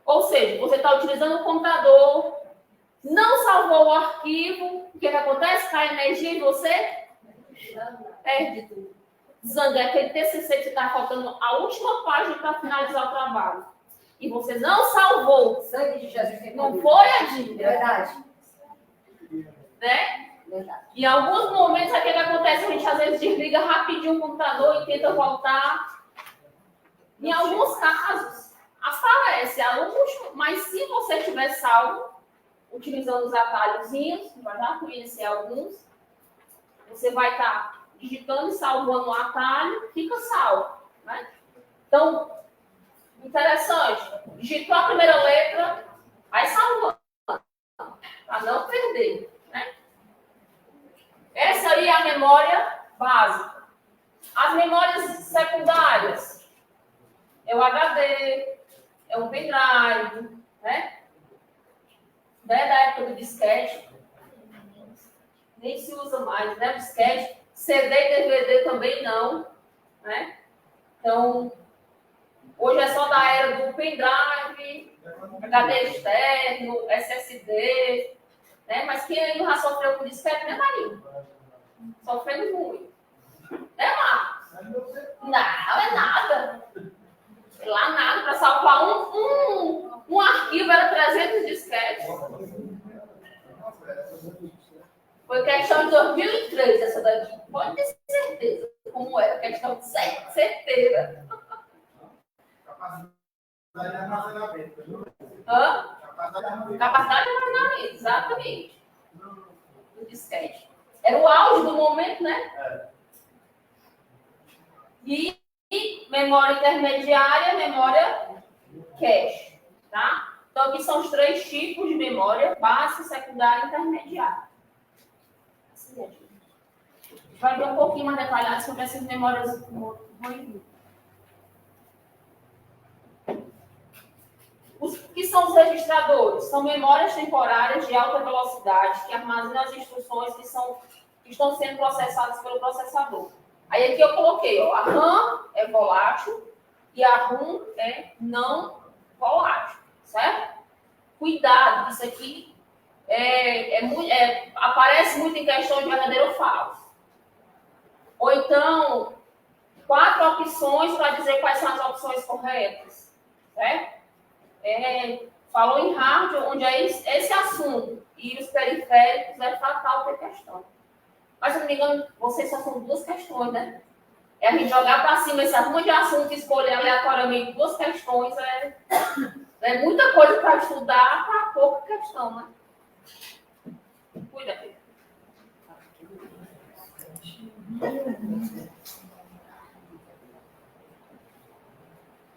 Ou seja, você está utilizando o computador, não salvou o arquivo, o que acontece? Cai energia e você perde tudo. Zanga, é aquele TCC que está faltando a última página para finalizar o trabalho. E você não salvou. Sangue de Jesus tem Não poder. foi a Dília. Verdade. Né? Verdade. Em alguns momentos, o que acontece? A gente às vezes desliga rapidinho o computador e tenta voltar. Em alguns casos, aparece a última, mas se você tiver salvo, utilizando os atalhozinhos, você vai já conhecer alguns, você vai estar digitando e salvando o atalho, fica salvo. Né? Então, interessante, digitou a primeira letra, vai salvando, para não perder. Né? Essa aí é a memória básica. As memórias secundárias é o HD, é o pendrive, né? Da época do disquete, nem se usa mais, né? Disquete, CD e DVD também não, né? Então, hoje é só da era do pendrive, HD externo, SSD, né? Mas quem aí já sofreu com disquete, né, Marinho? Sofrendo muito. Né, Marcos? Não, é nada. Lá nada, para salvar um arquivo era 300 disquetes. Foi questão de 2003 essa daqui. Pode ter certeza como era. Questão de certeza. Capacidade de armazenamento. Hã? Capacidade Capacidade de armazenamento. de armazenamento, exatamente. Do disquete. Era o auge do momento, né? E memória intermediária, memória cache, tá? Então, aqui são os 3 tipos de memória: básica, secundária e intermediária. Assim, a gente vai ver um pouquinho mais detalhado sobre essas memórias. Os que são os registradores? São memórias temporárias de alta velocidade que armazenam as instruções que estão sendo processadas pelo processador. Aí aqui eu coloquei, ó, a RAM é volátil e a ROM é não volátil, certo? Cuidado, isso aqui aparece muito em questão de verdadeiro ou falso. Ou então, 4 opções para dizer quais são as opções corretas, certo? Falou em hardware, onde é esse assunto, e os periféricos é fatal ter questão. Mas, se não me engano, vocês só são 2 questões, né? É a gente jogar para cima esse arrumo de assunto e escolher aleatoriamente 2 questões. É muita coisa para estudar para pouca questão, né? Cuida, Pedro.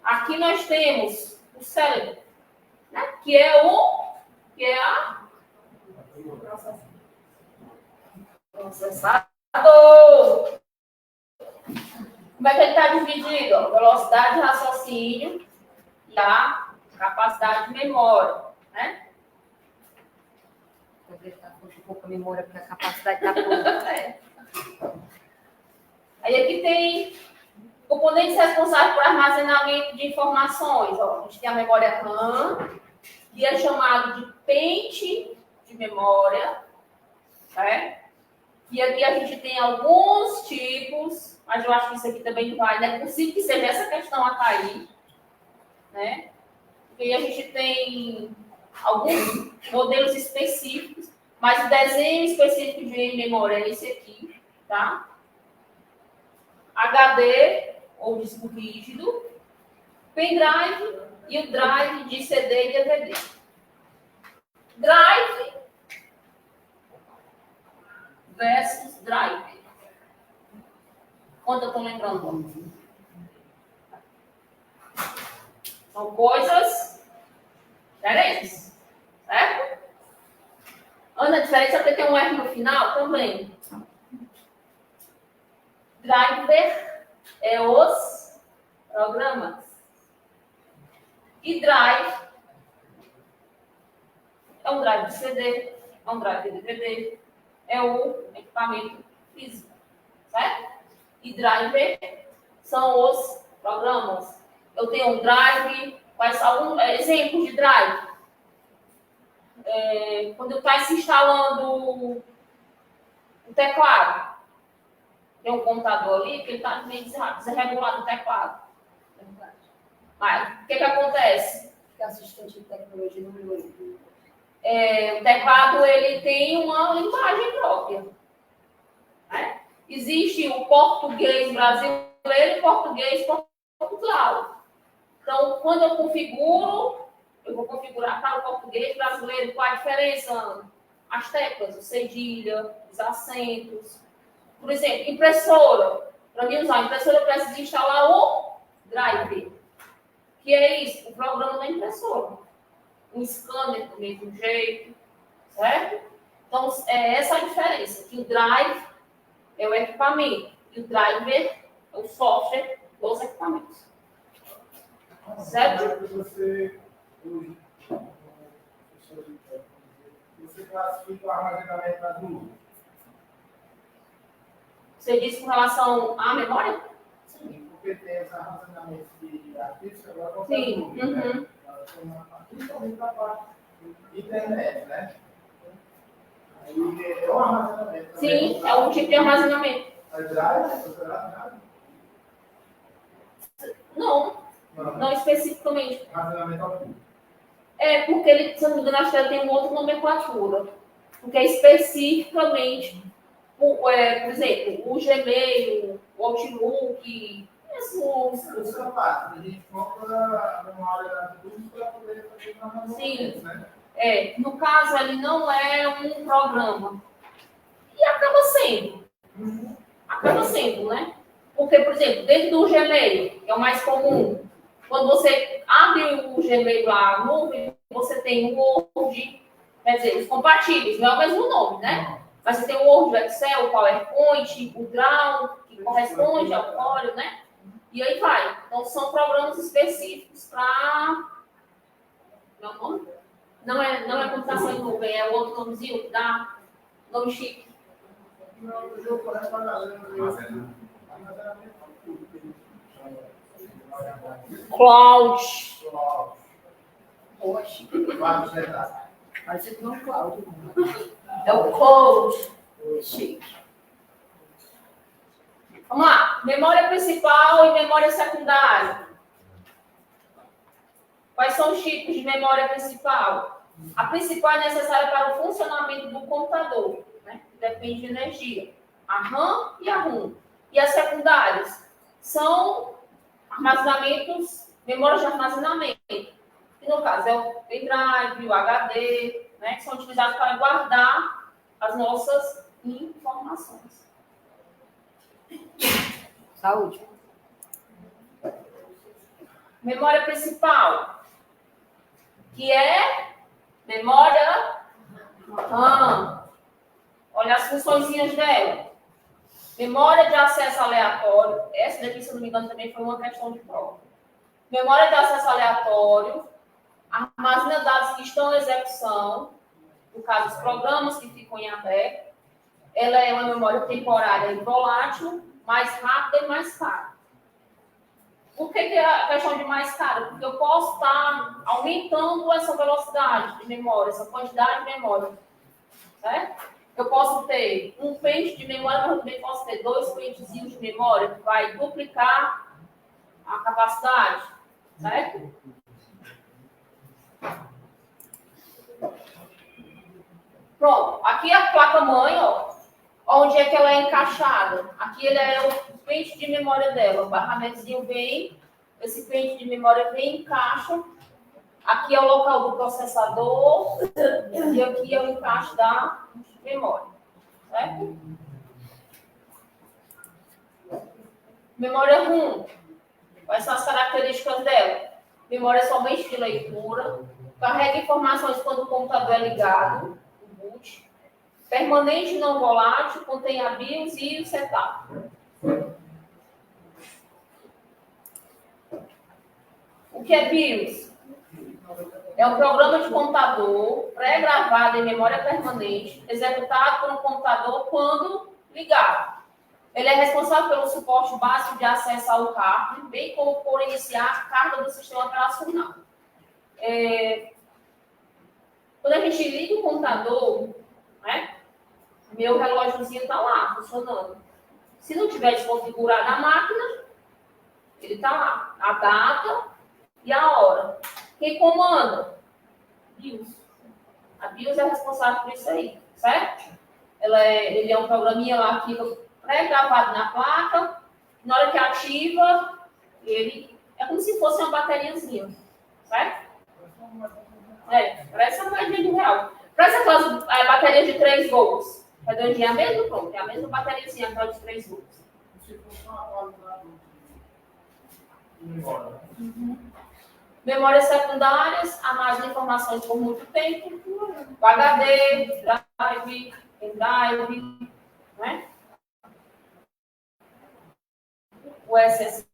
Aqui nós temos o cérebro, né? que é a processador. Como é que ele está dividido? Ó? Velocidade de raciocínio e a capacidade de memória, né? Um pouco a memória, porque a capacidade da pouca. Aí aqui tem componentes responsáveis por armazenamento de informações. Ó. A gente tem a memória RAM, que é chamado de pente de memória, né? E aqui a gente tem alguns tipos, mas eu acho que isso aqui também vai, não é possível que seja essa questão a cair, né? porque a gente tem alguns modelos específicos, mas o desenho específico de memória é esse aqui, tá? HD, ou disco rígido, pendrive e o drive de CD e DVD. Drive versus drive. Quanto eu estou lembrando? São coisas diferentes, certo? Ana, a diferença é porque tem um R no final também. Driver é os programas. E drive é um drive de CD, é um drive de DVD, é o equipamento físico, certo? E driver são os programas. Eu tenho um drive, quais são alguns exemplos de drive? Quando está se instalando o teclado, tem um computador ali que ele está meio desregulado o teclado. Mas o que acontece? Que assistente de tecnologia número 8. O teclado ele tem uma linguagem própria. Né? Existe o português brasileiro e o português Portugal. Então, quando eu configuro, eu vou configurar para o português brasileiro. Qual a diferença? As teclas, o cedilha, os acentos. Por exemplo, impressora. Para mim usar a impressora, eu preciso instalar o driver. Que é isso? O programa da impressora. Um scanner do mesmo jeito. Certo? Então, essa é a diferença. Que o drive é o equipamento. E o driver é o software dos equipamentos. Certo? Você classifica o armazenamento das nuvens? Você disse com relação à memória? Sim, porque tem esse armazenamento de arquivos, agora com Sim. nuvem, né? Principalmente da parte internet, né? Aí é um armazenamento. Sim, é um tipo de armazenamento. Mas drive, é considerado? Não especificamente. Armazenamento ao Porque ele, se não me engano, acho que ele tem uma outra nomenclatura. Porque é especificamente, por exemplo, o Gmail, o Outlook, Os sapatos, a gente compra a memória tudo para poder fazer uma armazenamento, né? No caso, ele não é um programa. E acaba sendo. Acaba sendo, né? Porque, por exemplo, dentro do Gmail, que é o mais comum, quando você abre o Gmail lá, a nuvem, você tem o Word, quer dizer, os compatíveis, não é o mesmo nome, né? Mas você tem o Word, o Excel, o PowerPoint, o Draw, que corresponde ao Corel, né? E aí vai. Então, são programas específicos para... Meu nome? Não é computação em nuvem, é o outro nomezinho que dá nome chique. Cloud. Poxa, mas isso não é cloud. É o Cloud. Chique. Vamos lá. Memória principal e memória secundária. Quais são os tipos de memória principal? A principal é necessária para o funcionamento do computador, né? Depende de energia. A RAM e a ROM. E as secundárias são armazenamentos, memórias de armazenamento. Que no caso é o pendrive, o HD, né? Que são utilizados para guardar as nossas informações. Saúde. Memória principal, que é memória RAM. Olha as funçõezinhas dela. Memória de acesso aleatório. Essa daqui, se eu não me engano, também foi uma questão de prova. Memória de acesso aleatório. Armazena dados que estão em execução. No caso, os programas que ficam em aberto. Ela é uma memória temporária e volátil, mais rápida e mais cara. Por que é a questão de mais cara? Porque eu posso estar aumentando essa velocidade de memória, essa quantidade de memória. Certo? Eu posso ter um pente de memória, mas eu também posso ter 2 pentezinhos de memória, que vai duplicar a capacidade. Certo? Pronto, aqui é a placa-mãe, ó. Onde é que ela é encaixada? Aqui ele é o pente de memória dela. O barramentozinho vem, esse pente de memória vem e encaixa. Aqui é o local do processador e aqui é o encaixe da memória. Certo? Memória ROM. Quais são as características dela? Memória somente de leitura. Carrega informações quando o computador é ligado. O boot. Permanente não volátil. Contém a BIOS e o setup. O que é BIOS? É um programa de computador pré-gravado em memória permanente, executado por um computador quando ligado. Ele é responsável pelo suporte básico de acesso ao hardware, bem como por iniciar a carga do sistema operacional. Quando a gente liga o computador, né, meu relógiozinho está lá, funcionando. Se não tiver desconfigurado a máquina, ele está lá. A data e a hora. Quem comanda? BIOS. A BIOS é responsável por isso aí, certo? Ele é um programinha lá que fica pré-gravado na placa. Na hora que ativa, ele é como se fosse uma bateriazinha, certo? Parece uma moedinha de real. Parece aquelas baterias de 3 volts. Redondinha, a mesma, pronto. É a mesma bateriazinha, aquela de 3 volts. Se fosse uma qualidade. Memórias secundárias, armazena informações por muito tempo. O HD, drive, pendrive, né? O SSD.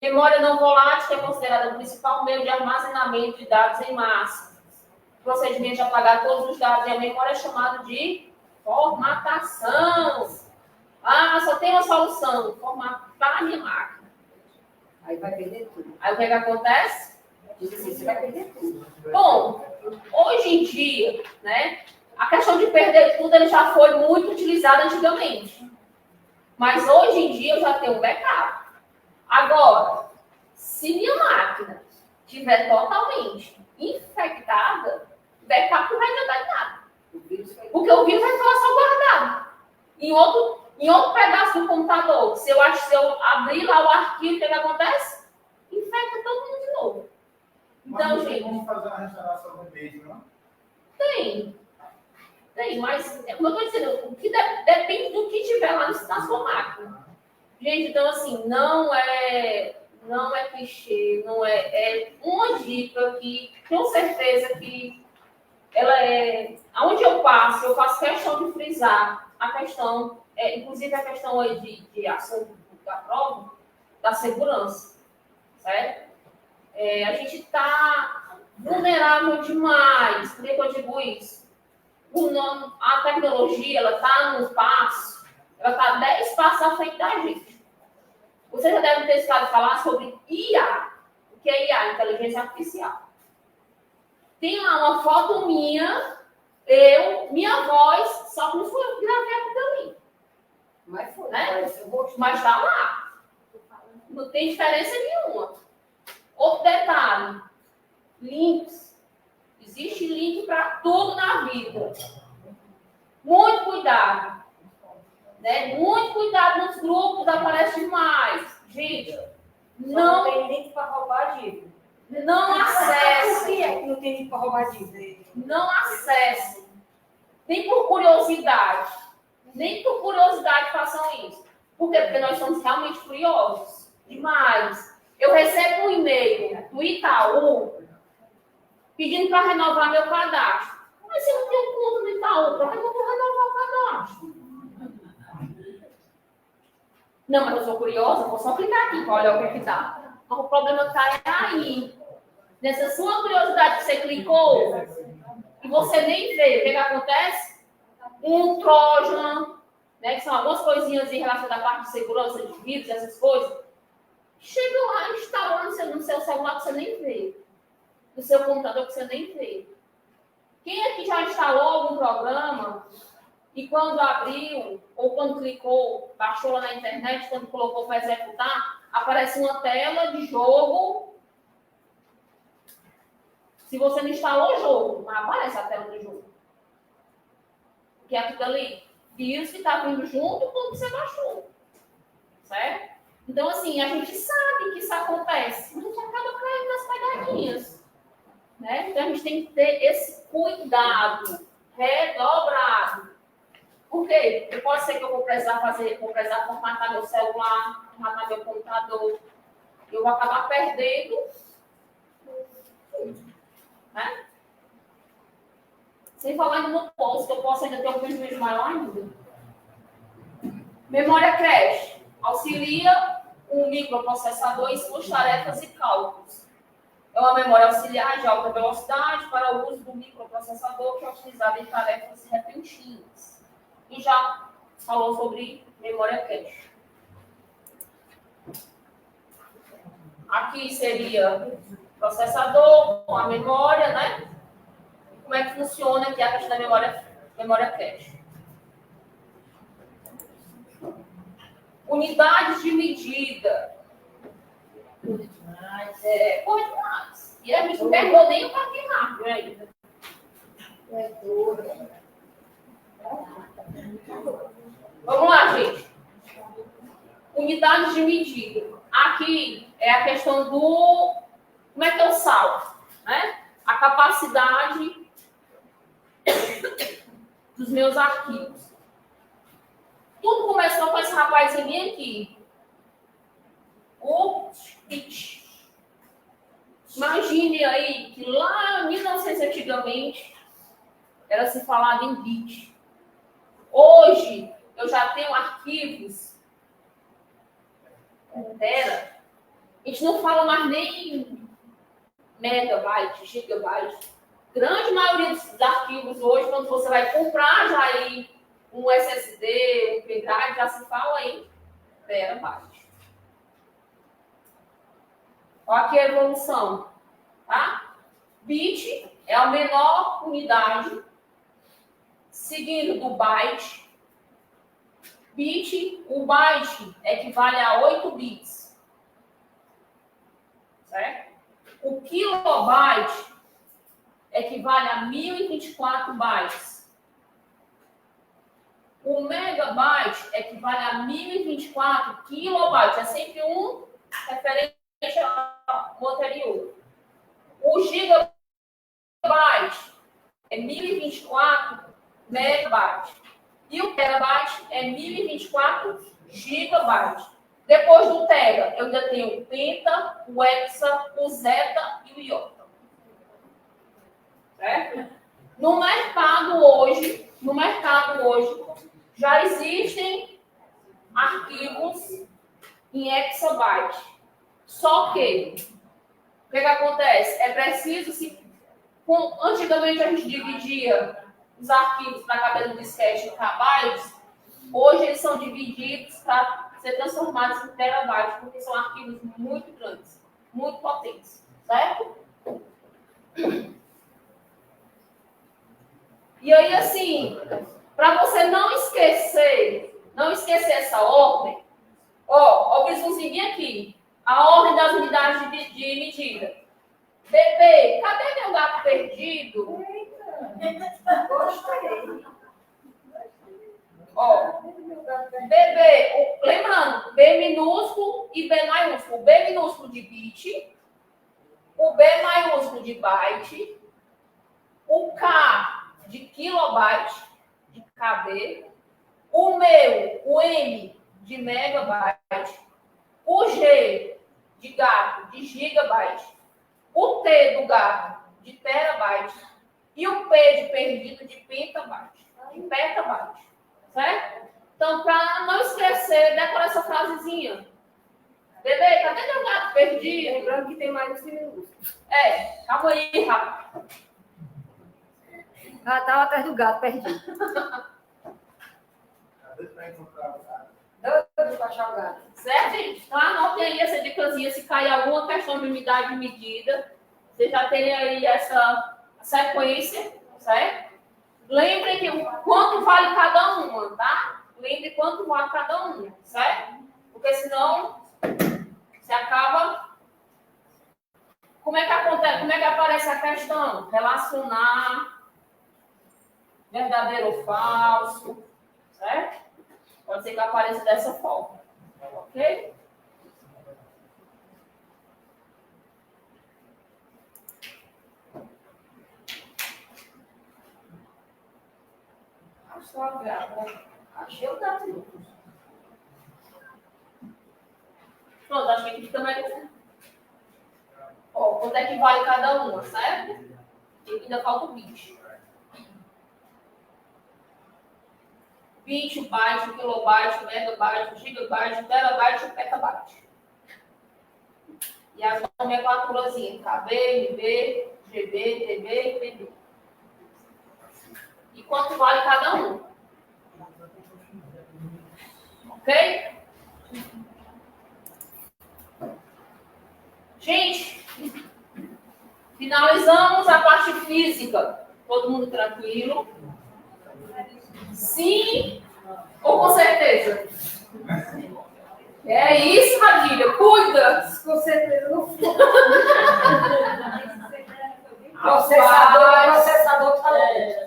Memória não volátil, que é considerada o principal meio de armazenamento de dados em massa. O procedimento de apagar todos os dados em memória é chamado de formatação. Ah, só tem uma solução, formatar a minha máquina. Aí vai perder tudo. Aí o que acontece? Você vai perder tudo. Bom, hoje em dia, né, a questão de perder tudo ele já foi muito utilizada antigamente. Mas hoje em dia eu já tenho um backup. Agora, se minha máquina estiver totalmente infectada, o backup não vai adiantar em nada. Porque o vírus vai ficar só guardado. Em outro pedaço do computador. Se eu abrir lá o arquivo, o que acontece? Infecta todo mundo de novo. Então, mas gente. Vamos fazer uma restauração do mesmo, não? Tem, mas, como eu estou dizendo, o que depende do que tiver lá na sua máquina. Gente, então, assim, não é clichê, não é uma dica que, com certeza, que ela é... Aonde eu faço questão de frisar a questão, inclusive a questão aí de ação da prova, da segurança, certo? A gente está vulnerável demais. Por que eu digo isso? A tecnologia, ela está num passo, ela está 10 passos à frente da gente. Você já deve ter escutado falar sobre IA. O que é IA? Inteligência Artificial. Tem lá uma foto minha, minha voz, só que não fui eu que gravei aquilo ali. Mas foi, né? Mas Está lá. Não tem diferença nenhuma. Outro detalhe. Links. Existe link para tudo na vida. Muito cuidado. Né? Muito cuidado nos grupos, aparece demais. Gente, não tem link para roubar dívida. Não acesse. Quem é que não tem link para roubar dívida? Não acesse. Nem por curiosidade. Nem por curiosidade façam isso. Por quê? Porque nós somos realmente curiosos. Demais. Eu recebo um e-mail do Itaú pedindo para renovar meu cadastro. Mas se eu não tenho conta no Itaú, para que eu vou renovar o cadastro? Não, mas eu sou curiosa, vou só clicar aqui para olhar o que é que dá. Mas o problema está aí. Nessa sua curiosidade que você clicou e você nem vê, o que acontece? Um Trojan, né, que são algumas coisinhas em relação à parte de segurança de vírus, essas coisas, chega lá e instala no seu celular que você nem vê. No seu computador que você nem vê. Quem aqui já instalou algum programa e quando abriu, ou quando clicou, baixou lá na internet, quando colocou para executar, aparece uma tela de jogo Se você não instalou o jogo, não aparece a tela do jogo. Porque aquilo ali, vírus que está vindo junto com o que você baixou. Certo? Então, assim, a gente sabe que isso acontece. A gente acaba caindo nas pegadinhas. Né? Então, a gente tem que ter esse cuidado redobrado. Por quê? Porque pode ser que eu vou precisar formatar meu celular, formatar meu computador. Eu vou acabar perdendo. Né? Sem falar no posto, que eu posso ainda ter um prejuízo maior ainda. Memória cache auxilia o microprocessador em suas tarefas e cálculos. É uma memória auxiliar de alta velocidade para o uso do microprocessador que é utilizado em tarefas repentinas. E já falou sobre memória cache. Aqui seria o processador, a memória, né? Como é que funciona aqui a questão da memória cache. Unidades de medida. Corre demais. E a gente não pegou nem o parque rápido ainda. Vamos lá, gente. Unidades de medida. Aqui é a questão do... Como é que eu salvo? Né? A capacidade dos meus arquivos. Tudo começou com esse rapazinho aqui. O bit. Imagine aí que lá em 1900 antigamente era se falado em bit. Hoje eu já tenho arquivos tera. A gente não fala mais nem megabyte, gigabyte. Grande maioria dos arquivos hoje, quando você vai comprar já aí um SSD, um pendrive, já se fala em terabyte. Olha aqui a evolução, tá? Bit é a menor unidade, seguindo do byte. Bit, o byte equivale a 8 bits. Certo? O kilobyte equivale a 1024 bytes. O megabyte equivale a 1024 kilobytes. É sempre um referente ao anterior. O gigabyte é 1024 megabytes. E o terabyte é 1024 gigabytes. Depois do tera, eu ainda tenho o penta, o hexa, o zeta e o iota. Certo? No mercado hoje, já existem arquivos em hexabyte. Só que, o que acontece? É preciso antigamente a gente dividia os arquivos para caber no disquete em kbytes. Hoje eles são divididos para ser transformados em terabytes, porque são arquivos muito grandes, muito potentes. Certo? E aí, assim, para você não esquecer essa ordem, ó o bizuzinho aqui, a ordem das unidades de medida. Bebê, cadê meu gato perdido? Gostei. Ó, bebê, lembrando, B minúsculo e B maiúsculo. O B minúsculo de bit, o B maiúsculo de byte, o K de kilobyte, de KB, o M de megabyte, o G de gato de gigabyte, o T do gato de terabyte e o P de perdido de petabyte, de petabyte, certo? Então, para não esquecer, decora essa frasezinha. Bebê, cadê meu gato perdido? Lembrando que tem mais uns minutos. Calma aí, rapaz. Ah, estava atrás do gato perdido. Doido para achar o gato. Certo, gente? Então, anotem aí essa dicasinha. Se cair alguma questão de unidade de medida, você já tem aí essa sequência, certo? Lembrem que quanto vale cada uma, tá? Lembre quanto vale cada uma, certo? Porque senão você acaba... Como é que acontece? Como é que aparece aparece a questão, relacionar, verdadeiro ou falso, certo? Pode ser que apareça dessa forma, ok? Achei o gato. Pronto, acho que aqui fica melhor. Ó, quanto é que vale cada uma, certo? E ainda falta o bit. Bit, byte, kilobyte, megabyte, gigabyte, terabyte e petabyte. E as nomenclaturazinhas, KB, MB, GB, TB e PB. E quanto vale cada um? Ok? Gente, finalizamos a parte física. Todo mundo tranquilo? Sim ou com certeza? É isso, Radília. Cuida! Com certeza não foi. Processador tá louco.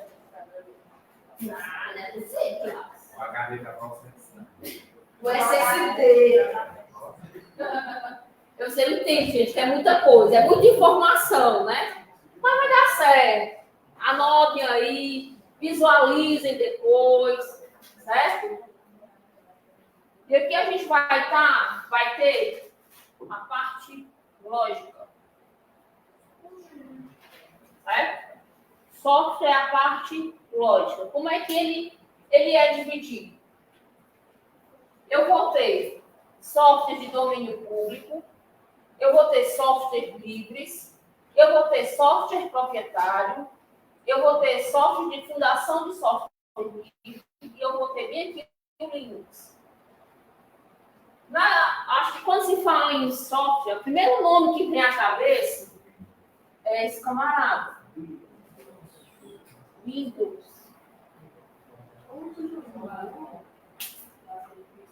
Deve ser, claro. O HD tá processando. O SSD. Eu sei, eu entendo, gente, que é muita coisa, é muita informação, né? Mas vai dar certo. Anotem aí, visualizem depois, certo? E aqui a gente vai ter a parte lógica. Certo? Software é a parte lógica. Como é que ele é dividido? Eu vou ter software de domínio público, eu vou ter software livres, eu vou ter software proprietário, eu vou ter software de fundação de software livre e eu vou ter bem aqui o Linux. Acho que quando se fala em software, o primeiro nome que vem à cabeça é esse camarada. Windows.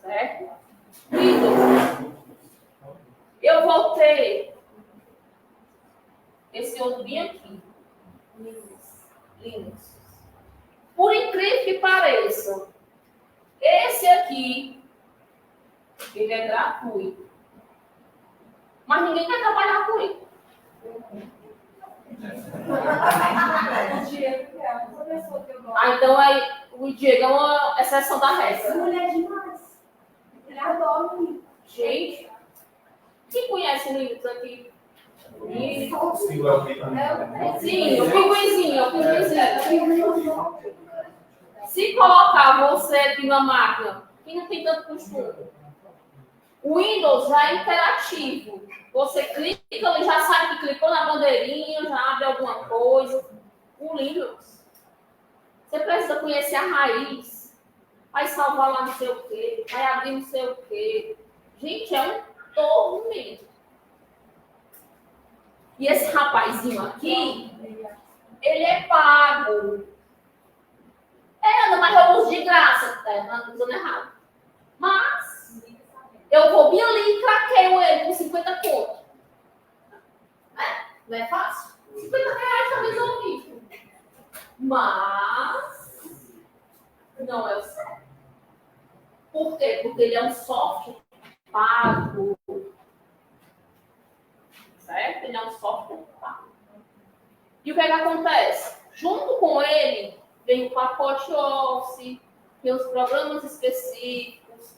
Certo? Windows. Eu vou ter esse outro bem aqui. Linux. Por incrível que pareça, esse aqui, ele é gratuito. Mas ninguém quer trabalhar com ele. Então aí, o Diego é uma exceção da regra. Mulher demais. Ele adora o livro. Gente, quem conhece o Linux aqui? Sim, o pinguinzinho, Se colocar você aqui na máquina, que não tem tanto costume, o Windows já é interativo. Você clica, ele já sabe que clicou na bandeirinha, já abre alguma coisa. O Linux, você precisa conhecer a raiz. Vai salvar lá não sei o quê, vai abrir não sei o quê. Gente, é um tormento. E esse rapazinho aqui, ele é pago. Ana, mas eu uso de graça. Não usando errado. Mas, eu vou bem ali e craqueio ele com 50 contos. Não é fácil? 50 reais tá resolvido. Mas, não é o certo. Por quê? Porque ele é um software pago. Certo? Ele é um software pago. E o que é que acontece? Junto com ele, vem o pacote Office, tem os programas específicos.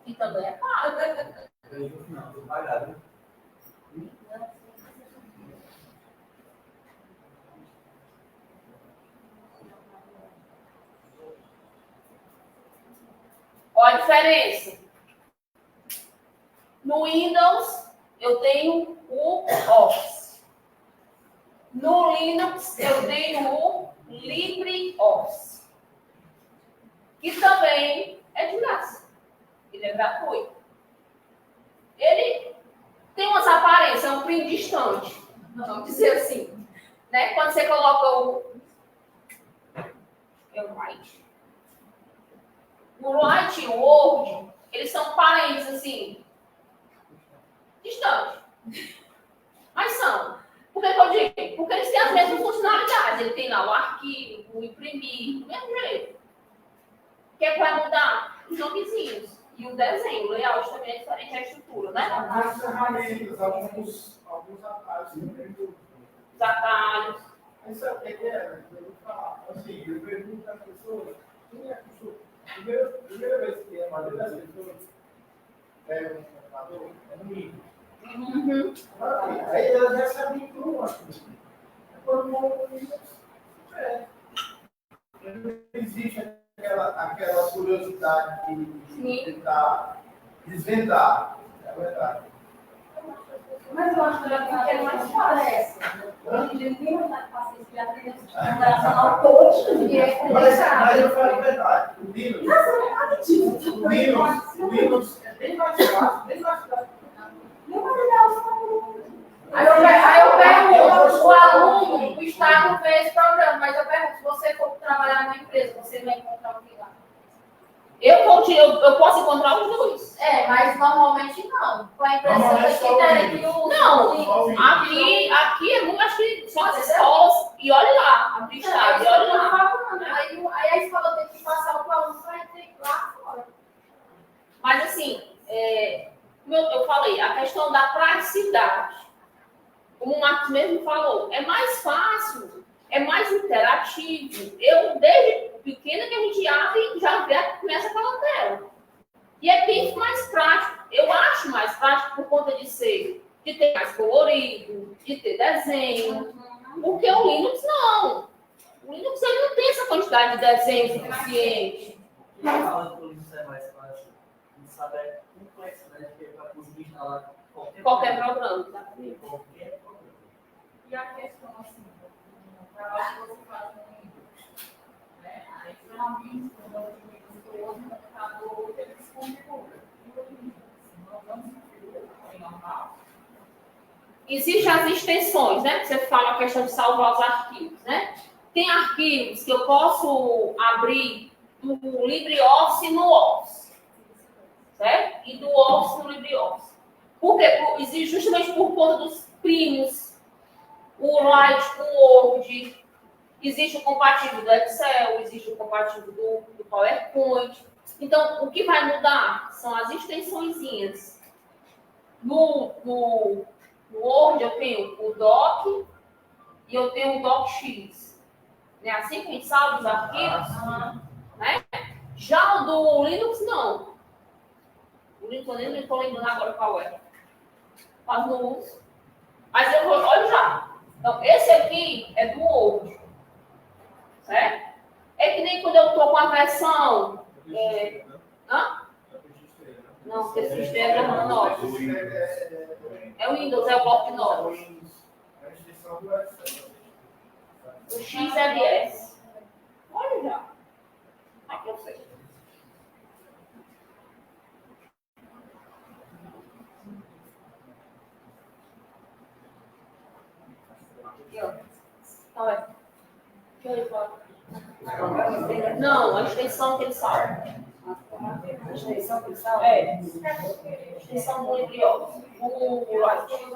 E também é pago. Olha a diferença. No Windows, eu tenho o Office. No Linux, eu tenho o LibreOffice. Que também é de graça. Ele é gratuito. Ele tem umas aparências, é um print distante. Vamos dizer assim. Né? Quando você coloca o right. O Write e o Word, eles são parentes, assim, distantes. Mas são. Por que eu digo? Porque eles têm as mesmas funcionalidades. Ele tem lá o arquivo, o imprimir, do mesmo jeito. O que é que vai mudar? Os nomezinhos. E o desenho, o layout também é diferente, a estrutura, né? Algumas ferramentas, alguns atalhos. Os atalhos. Mas sabe o que é? Eu vou falar. Assim, eu pergunto às pessoas, quem é a pessoa? Primeira vez que a maioria das pessoas pega um computador, é no mínimo. Uhum. Aí elas já sabem como aquilo. Quando não existe aquela curiosidade de tentar desvendar. É verdade. Mas eu acho que é mais fácil. Hoje em dia ninguém vai estar fácil de aprender a nacional todos os dias. Mas eu falo a verdade. O Linux é bem mais fácil, bem mais fácil. Aí eu pergunto, o aluno, o Estado fez esse programa, mas eu pergunto, se você for trabalhar numa empresa, você vai encontrar o que lá? Eu posso encontrar os dois. É, mas normalmente não. Com a impressão que querem que o... Não, aqui é muito, acho que são as escolas, e olha lá, abrir estado, e olha lá. Aí a escola tem que passar o aluno para ir lá fora. Mas assim, como eu falei, a questão da praticidade, como o Marcos mesmo falou, é mais fácil, é mais interativo. Eu, desde pequena que a gente abre e já vê, começa aquela tela. E é bem mais prático. Eu acho mais prático por conta de ter mais colorido, de ter desenho. Porque o Linux não. O Linux ele não tem essa quantidade de desenho suficiente. Quem fala que o Linux é mais fácil, não sabe, é complexo, né? Porque para conseguir instalar Qualquer programa. Tá? Qualquer programa. E a questão, assim, o trabalho que você faz no Windows, né? Aí, geralmente, quando eu uso no computador, ele se configura. Não se configura, é normal. Existem as extensões, né? Você fala a questão de salvar os arquivos, né? Tem arquivos que eu posso abrir do LibreOffice no Office, certo? E do Office no LibreOffice. Por quê? Existe justamente por conta dos primos, o Write com o Word, existe o compatível do Excel, existe o compatível do PowerPoint. Então, o que vai mudar são as extensõezinhas. No Word eu tenho o Doc e eu tenho o DocX. Né? Assim que a gente salva os arquivos, né? Já o do Linux, não. O Linux eu nem estou lembrando agora qual é. Mas não uso. Mas eu vou, olha já. Então, esse aqui é do Word. Certo? É que nem quando eu estou com a versão... Não, porque esse sistema é uma nova. É o Windows, é o bloco de novos. O XLS. Olha já. Aqui eu sei. Aqui, ó. Olha. Não, a extensão que ele salva. A extensão que ele salva? É. A extensão do LibreOffice. O Write.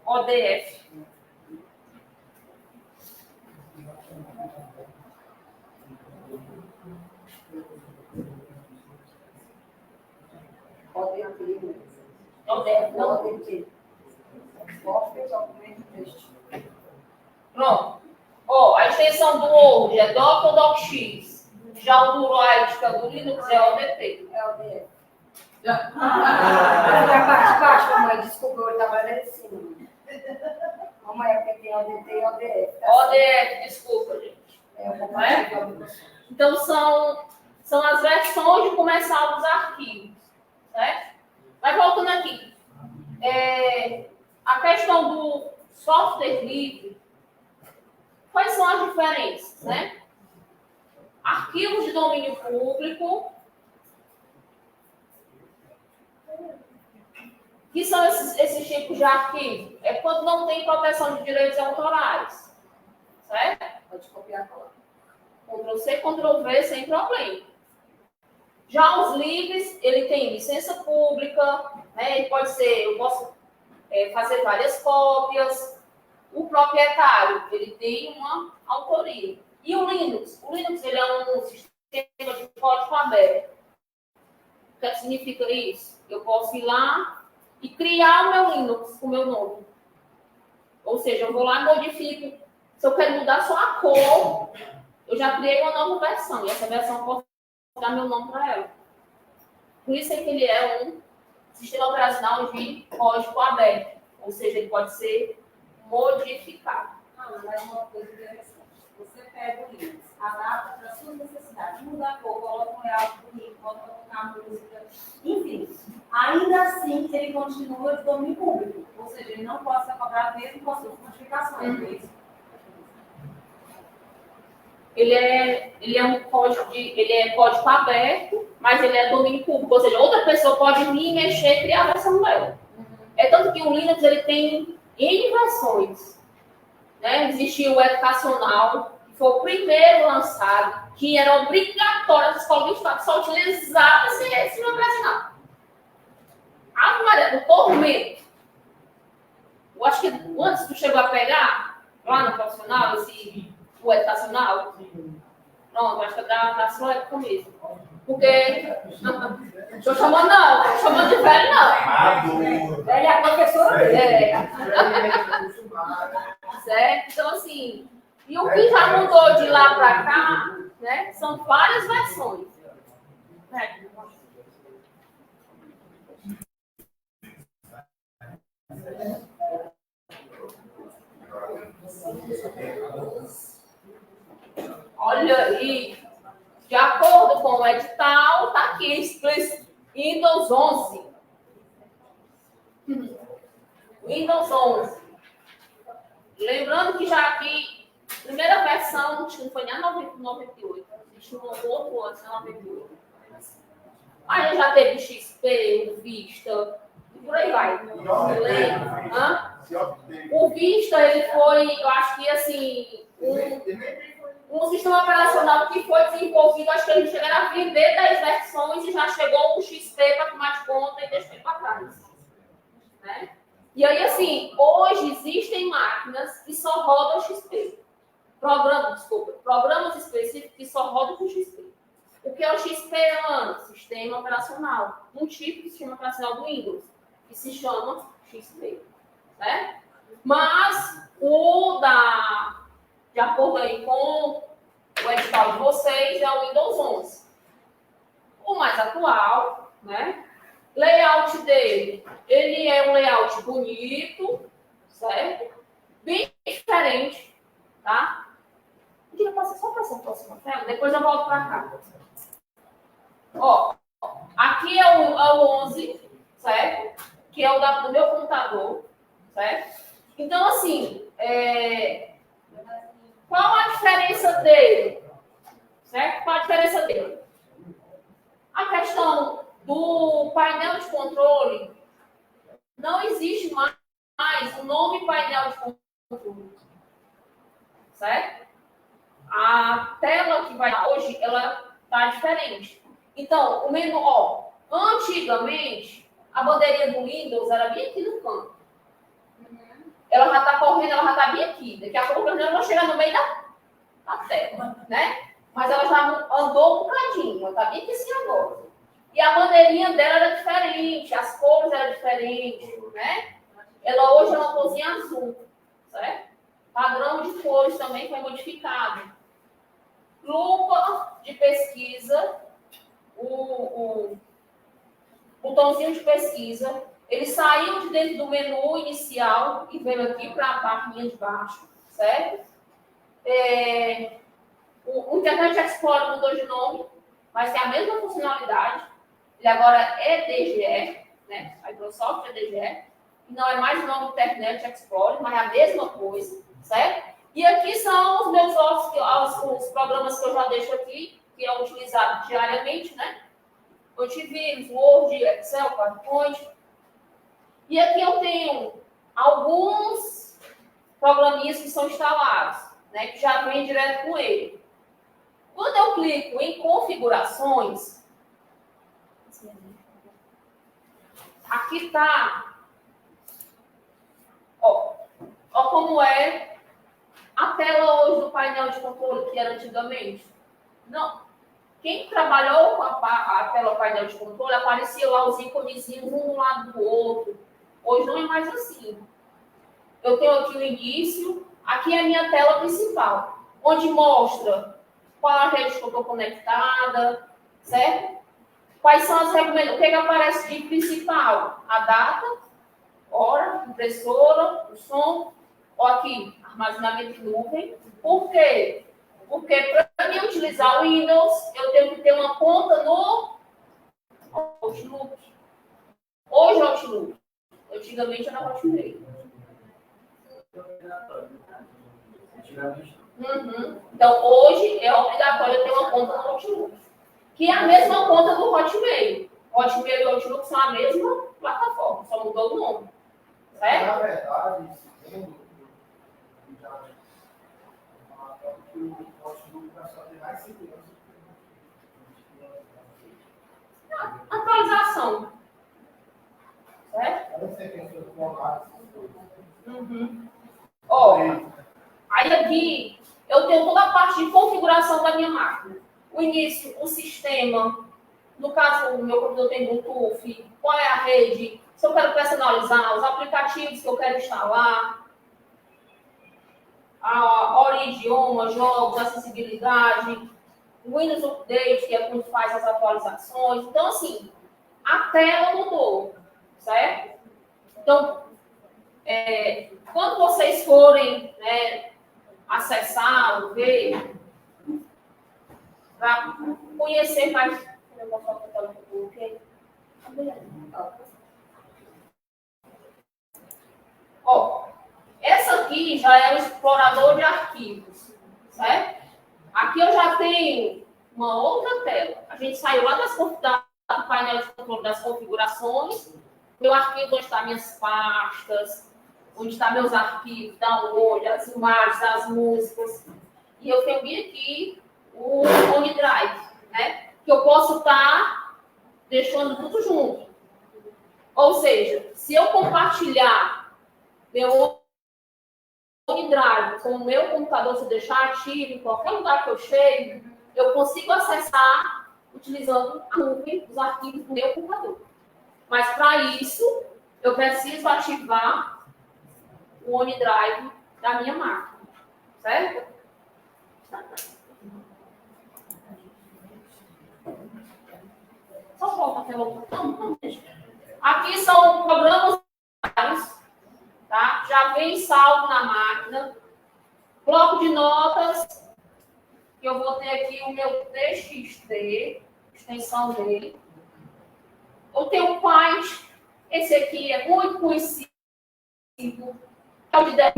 ODF. ODF, não. Pronto. Ó, a extensão do Word é Doc ou DocX. Já o do Write, que é do Linux, é ODT. É o DF. A parte de baixo, mamãe, desculpa, eu estava lá em cima. Como é que tem ODT e ODF? ODF, desculpa, gente. Eu vou compartilhar. Então, são as versões de começar os arquivos. Certo? Mas voltando aqui. A questão do software livre, quais são as diferenças, né? Arquivos de domínio público, que são esses tipos de arquivo? É quando não tem proteção de direitos autorais, certo? Pode copiar e colar. Ctrl+C, Ctrl+V, sem problema. Já os livres, ele tem licença pública, né? Ele pode ser, eu posso fazer várias cópias. O proprietário, ele tem uma autoria. E o Linux? O Linux, ele é um sistema de código aberto. O que significa isso? Eu posso ir lá e criar o meu Linux com o meu nome. Ou seja, eu vou lá e modifico. Se eu quero mudar só a cor, eu já criei uma nova versão. E essa versão eu posso dar meu nome para ela. Por isso é que ele é um sistema operacional de código aberto. Ou seja, ele pode ser modificado. Mas uma coisa interessante. Você pega o Linux, adapta para a sua necessidade, muda a cor, coloca um layout bonito, bota colocar música, enfim. Ainda assim, ele continua de domínio público. Ou seja, ele não pode ser cobrado mesmo com as suas modificações. É isso? Ele é um código ele é código aberto, mas ele é domínio público. Ou seja, outra pessoa pode vir, mexer e criar a versão dela. É tanto que o Linux ele tem N versões. Né? Existiu o educacional, que foi o primeiro lançado, que era obrigatório as escolas do Estado só utilizar esse sistema operacional. A Maria do tormento. Eu acho que antes tu chegou a pegar lá no profissional, o educacional. Pronto, acho que é da sua época mesmo. Porque. Estou chamando, não, estou chamando de velho, não. Ela é a professora dele. Certo? Então, assim, e o que já mudou de lá para cá, né, são várias versões. Né? Olha aí, de acordo com o edital, está aqui explícito, Windows 11. Windows 11. Lembrando que já aqui, primeira versão, acho que não foi nem a 98, existe um outro antes, na 98. Aí já teve o XP, o Vista, e por aí vai. O Vista, ele foi, eu acho que assim, um sistema operacional que foi desenvolvido, acho que eles chegaram a vender 10 versões e já chegou o XP para tomar de conta e deixar ele para trás. Né? E aí, assim, hoje existem máquinas que só rodam XP. Programas específicos que só rodam com XP. O que é o XP, Ana? Sistema operacional. Um tipo de sistema operacional do Windows, que se chama XP. Certo? Mas de acordo aí com o edital de vocês, é o Windows 11. O mais atual, né? Layout dele, ele é um layout bonito, certo? Bem diferente, tá? Eu queria passar só para essa próxima tela, depois eu volto para cá. Ó, aqui é o 11, certo? Que é o do meu computador, certo? Então, assim, qual a diferença dele? Certo? Qual a diferença dele? A questão do painel de controle, não existe mais o nome painel de controle. Certo? A tela que vai hoje, ela está diferente. Então, o menu, antigamente, a bandeirinha do Windows era bem aqui no canto. Ela já está correndo, ela já está bem aqui. Daqui a pouco ela vai chegar no meio da tela, né? Mas ela já andou um bocadinho, ela está bem aqui assim agora. E a bandeirinha dela era diferente, as cores eram diferentes, né? Ela hoje é uma corzinha azul, certo? Padrão de cores também foi modificado. Lupa de pesquisa, o botãozinho de pesquisa, Ele saiu de dentro do menu inicial e veio aqui para a barrinha de baixo, certo? O Internet Explorer mudou de nome, mas tem a mesma funcionalidade. Ele agora é DGE, né? A Microsoft é DGE. E não é mais o nome do Internet Explorer, mas é a mesma coisa, certo? E aqui são os meus os programas que eu já deixo aqui, que é utilizado diariamente, né? Antivírus, Word, Excel, PowerPoint. E aqui eu tenho alguns programinhas que são instalados, né? Que já vem direto com ele. Quando eu clico em configurações, aqui está, ó como é a tela hoje do painel de controle que era antigamente. Não. Quem trabalhou com a tela painel de controle, aparecia lá os íconezinhos um do lado do outro. Hoje não é mais assim. Eu tenho aqui o início, aqui é a minha tela principal, onde mostra qual a rede que eu estou conectada, certo? Quais são as recomendações? O que aparece de principal? A data, hora, impressora, o som, ou aqui, armazenamento em nuvem. Por quê? Porque para mim utilizar o Windows, eu tenho que ter uma conta no Outlook. Hoje é Outlook. Antigamente era Hotmail. Então, hoje é obrigatório ter uma conta no Outlook. Que é a mesma conta do Hotmail. Hotmail e Outlook são a mesma plataforma, só mudou o nome. Certo? Na verdade, segundo o Outlook vai só ter mais segurança. Atualização. Certo? Eu não sei quem foi colocado. Ó, aí aqui eu tenho toda a parte de configuração da minha máquina. O início, o sistema, no caso o meu computador tem Bluetooth, qual é a rede, se eu quero personalizar, os aplicativos que eu quero instalar, a hora e idioma, jogos, acessibilidade, o Windows Update, que é quando faz as atualizações. Então, assim, a tela mudou, certo? Então, quando vocês forem, né, acessar, ver, para conhecer mais. Eu vou mostrar a tela que eu coloquei. Ó, essa aqui já é o explorador de arquivos, certo? Aqui eu já tenho uma outra tela. A gente saiu lá do painel de controle das configurações, meu arquivo onde estão minhas pastas, onde estão meus arquivos, download, as imagens, as músicas. E eu tenho aqui o OneDrive, né? Que eu posso estar deixando tudo junto. Ou seja, se eu compartilhar meu OneDrive com o meu computador, se eu deixar ativo em qualquer lugar que eu chegue, eu consigo acessar utilizando a nuvem dos arquivos do meu computador. Mas para isso, eu preciso ativar o OneDrive da minha máquina, certo? Só volta a tela. Não, deixa. Aqui são programas, tá? Já vem salvo na máquina. Bloco de notas, que eu vou ter aqui o meu TXT, extensão dele. Eu tenho o Paint, esse aqui é muito conhecido. É o de 10.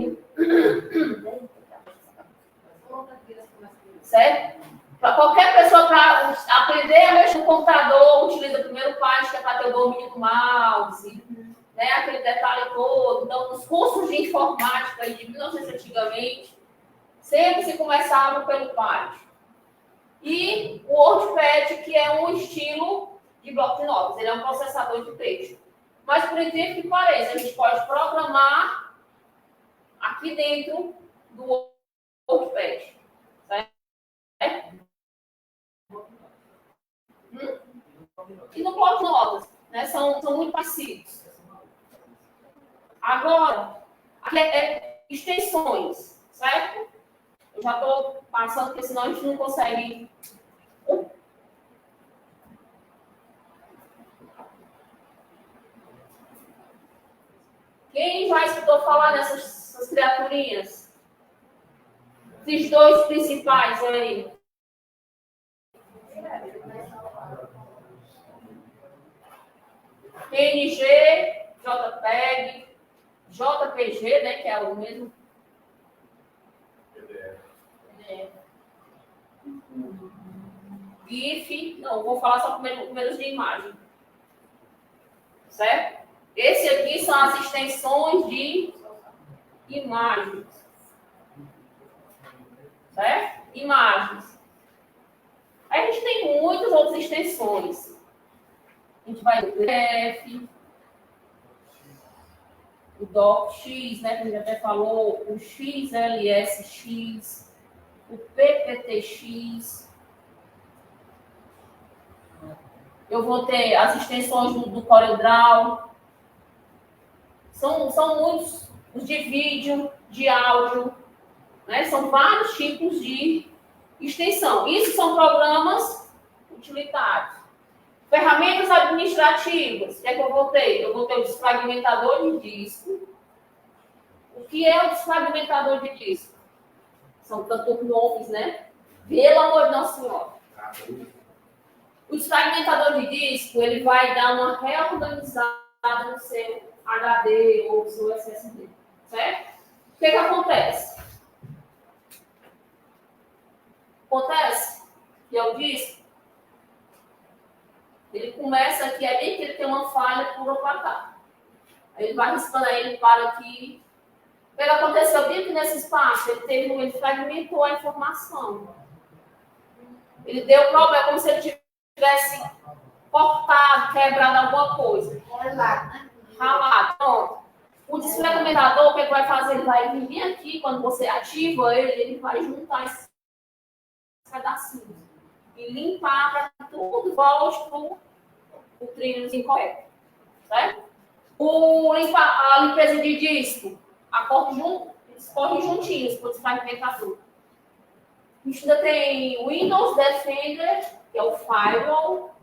Certo? Para qualquer pessoa para aprender a mexer no computador, utiliza primeiro o Paint, que é para ter o domínio do mouse, né? Aquele detalhe todo. Então, nos cursos de informática de 1900 antigamente, sempre se começava pelo Paint. E o WordPad, que é um estilo de bloco de notas, ele é um processador de texto. Mas, por incrível que pareça, a gente pode programar aqui dentro do WordPad. Certo? E no bloco de notas, né? São muito parecidos. Agora, aqui é extensões, certo? Eu já estou passando, porque senão a gente não consegue. Quem já escutou falar dessas criaturinhas? Esses dois principais aí. PNG, JPEG, JPG, né, que é o mesmo. GIF, não, vou falar só primeiros de imagem. Certo? Esse aqui são as extensões de imagens. Certo? Imagens. Aí a gente tem muitas outras extensões. A gente vai no PDF, o DocX, né, que a gente até falou, o XLSX, o PPTX. Eu vou ter as extensões do CorelDRAW. São muitos, os de vídeo, de áudio, né? São vários tipos de extensão. Isso são programas utilitários. Ferramentas administrativas. O que é que eu vou ter? Eu vou ter o desfragmentador de disco. O que é o desfragmentador de disco? São tantos nomes, né? Pelo amor de Nossa Senhora. O desfragmentador de disco, ele vai dar uma reorganizada no seu HD ou no seu SSD, certo? O que acontece? Acontece que é o disco, ele começa aqui, é bem que ele tem uma falha por opacar. Aí ele vai riscando, aí ele para aqui. O que aconteceu bem aqui nesse espaço? Ele fragmentou a informação. Ele deu problema, como se ele tivesse cortado, quebrado alguma coisa. Ralado. Pronto. O desfragmentador, o que ele vai fazer? Ele vai vir aqui, quando você ativa ele, ele vai juntar esses pedacinhos e limpar para que tudo volte para o trilhozinho correto. Certo? A limpeza de disco, eles correm juntinhos para o desfragmentador. A gente ainda tem o Windows Defender, que é o firewall,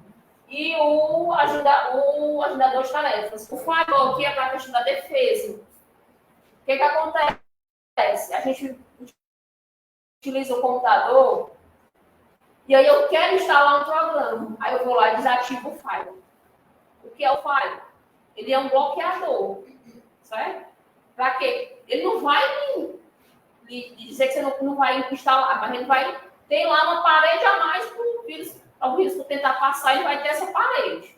e o ajudador de tarefas. O firewall aqui é para a questão da defesa. O que acontece? A gente utiliza o computador e aí eu quero instalar um programa. Aí eu vou lá e desativo o firewall. O que é o firewall? Ele é um bloqueador. Certo? Para quê? Ele não vai lhe dizer que você não vai instalar, mas ele vai ter lá uma parede a mais para o vírus tentar passar, ele vai ter essa parede.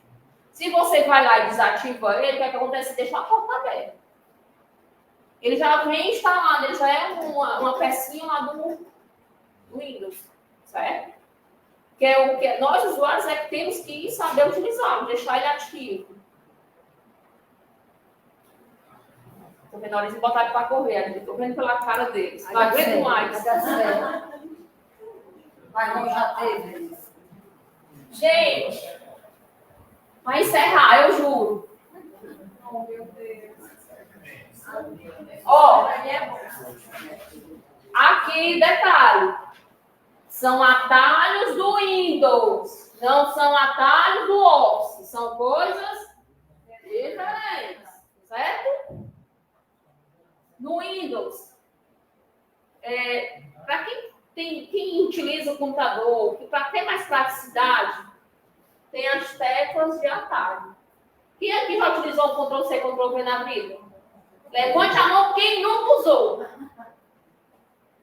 Se você vai lá e desativa ele, o que acontece? Deixa a porta aberta. Ele já vem instalado, ele já é uma pecinha lá do Windows, certo? Que é o que nós, usuários, é que temos que saber utilizar, deixar ele ativo. Estou vendo a hora de botar ele para correr, estou vendo pela cara deles. Não aguento mais. Mas não já teve. Gente, vai encerrar, eu juro. Oh, meu Deus. Ó, aqui, detalhe. São atalhos do Windows, não são atalhos do Office. São coisas diferentes, certo? No Windows, para quem utiliza o computador, que para ter mais praticidade, tem as teclas de atalho. Quem aqui já utilizou o Ctrl+C, Ctrl+V na vida? Levante a mão quem nunca usou.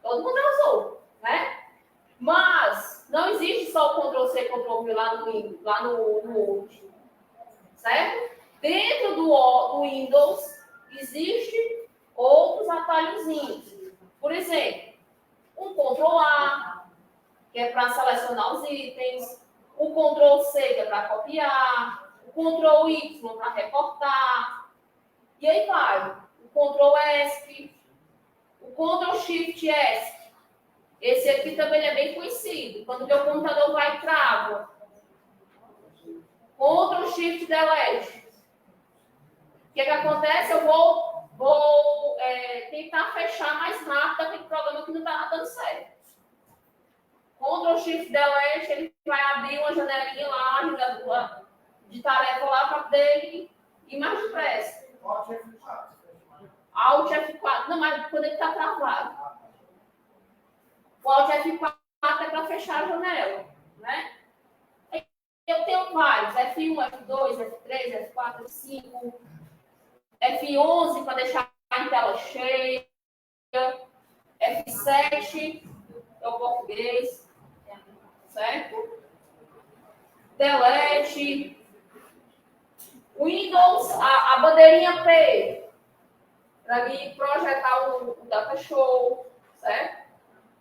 Todo mundo já usou, né? Mas não existe só o Ctrl+C, Ctrl+V lá no Word. Certo? Dentro do Windows, existe outros atalhozinhos. Por exemplo, um Ctrl+A, que é para selecionar os itens. O Ctrl+C, que é para copiar. O Ctrl+Y para recortar. E aí vai. O Ctrl+ESC. O Ctrl+Shift+S. Esse aqui também é bem conhecido. Quando o meu computador vai e trava. Ctrl+Shift+Delete. O que acontece? Eu vou tentar fechar mais rápido aquele programa que não está dando certo. Ctrl+Shift+Delete, ele vai abrir uma janelinha lá de tarefa lá para poder ir mais depressa. Alt F4. Não, mas quando ele está travado. O Alt F4 é para fechar a janela, né? Eu tenho vários, F1, F2, F3, F4, F5, F11 para deixar em tela cheia, F7 é o português, certo? Delete, Windows, a bandeirinha P, para mim projetar o Data Show, certo?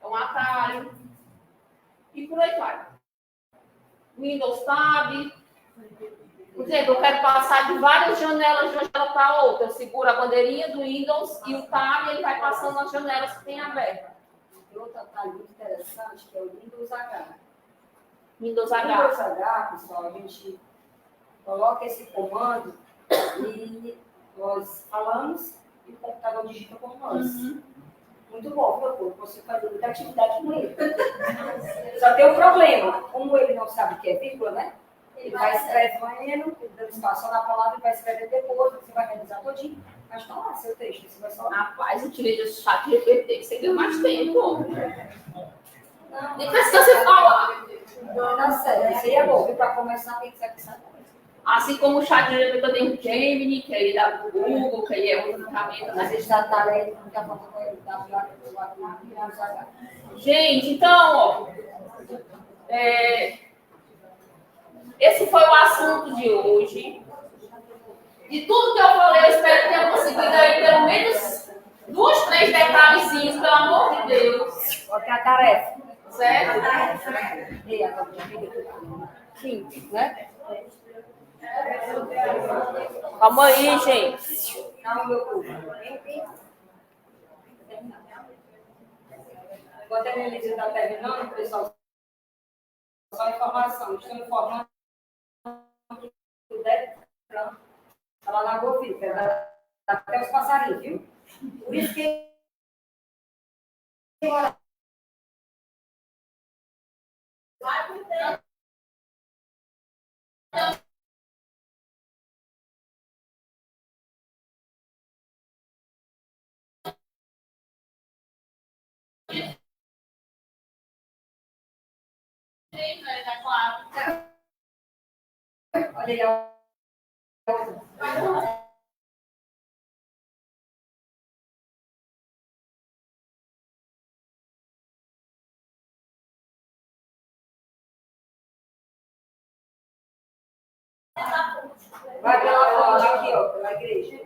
É um atalho. E por aí vai. Windows Tab. Por exemplo, eu quero passar de várias janelas de uma janela para outra. Eu seguro a bandeirinha do Windows e o Tab ele vai passando nas janelas que tem aberta. E outro atalho muito interessante que é o Windows H. Windows No H. Windows H, pessoal, a gente coloca esse comando e nós falamos e o computador digita com nós. Muito bom, meu povo, você fazer muita atividade com ele. Só tem um problema, como ele não sabe o que é vírgula, né? Ele vai escrevendo, dando espaço na palavra e vai escrever depois, você vai realizar todinho. Mas tá lá, seu texto, você vai só... Rapaz, eu tirei do chat GPT, você deu mais tempo. Não, Nem precisa você falar. tá certo, isso aí é bom, viu? Para começar, quem quiser que sabe. Assim como o chat GPT também tem o Gemini, que aí dá do Google, que aí é outra ferramenta, Mas né? esse atalho aí, daqui a pouco vai dar do Windows H. Gente, então, ó, esse foi o assunto de hoje. De tudo que eu falei, eu espero que tenha conseguido aí pelo menos 2, 3 detalhezinhos, pelo amor de Deus. Qual que é a tarefa? Certo? E agora, sim, né? Calma aí, gente. Não, meu povo. Enquanto a Elisa está terminando, pessoal, só informação. Estou informando que o Detran está lá na Govil, até os passarinhos, viu? Por isso que olha aí, vai pela fora, aqui, ó, pela igreja.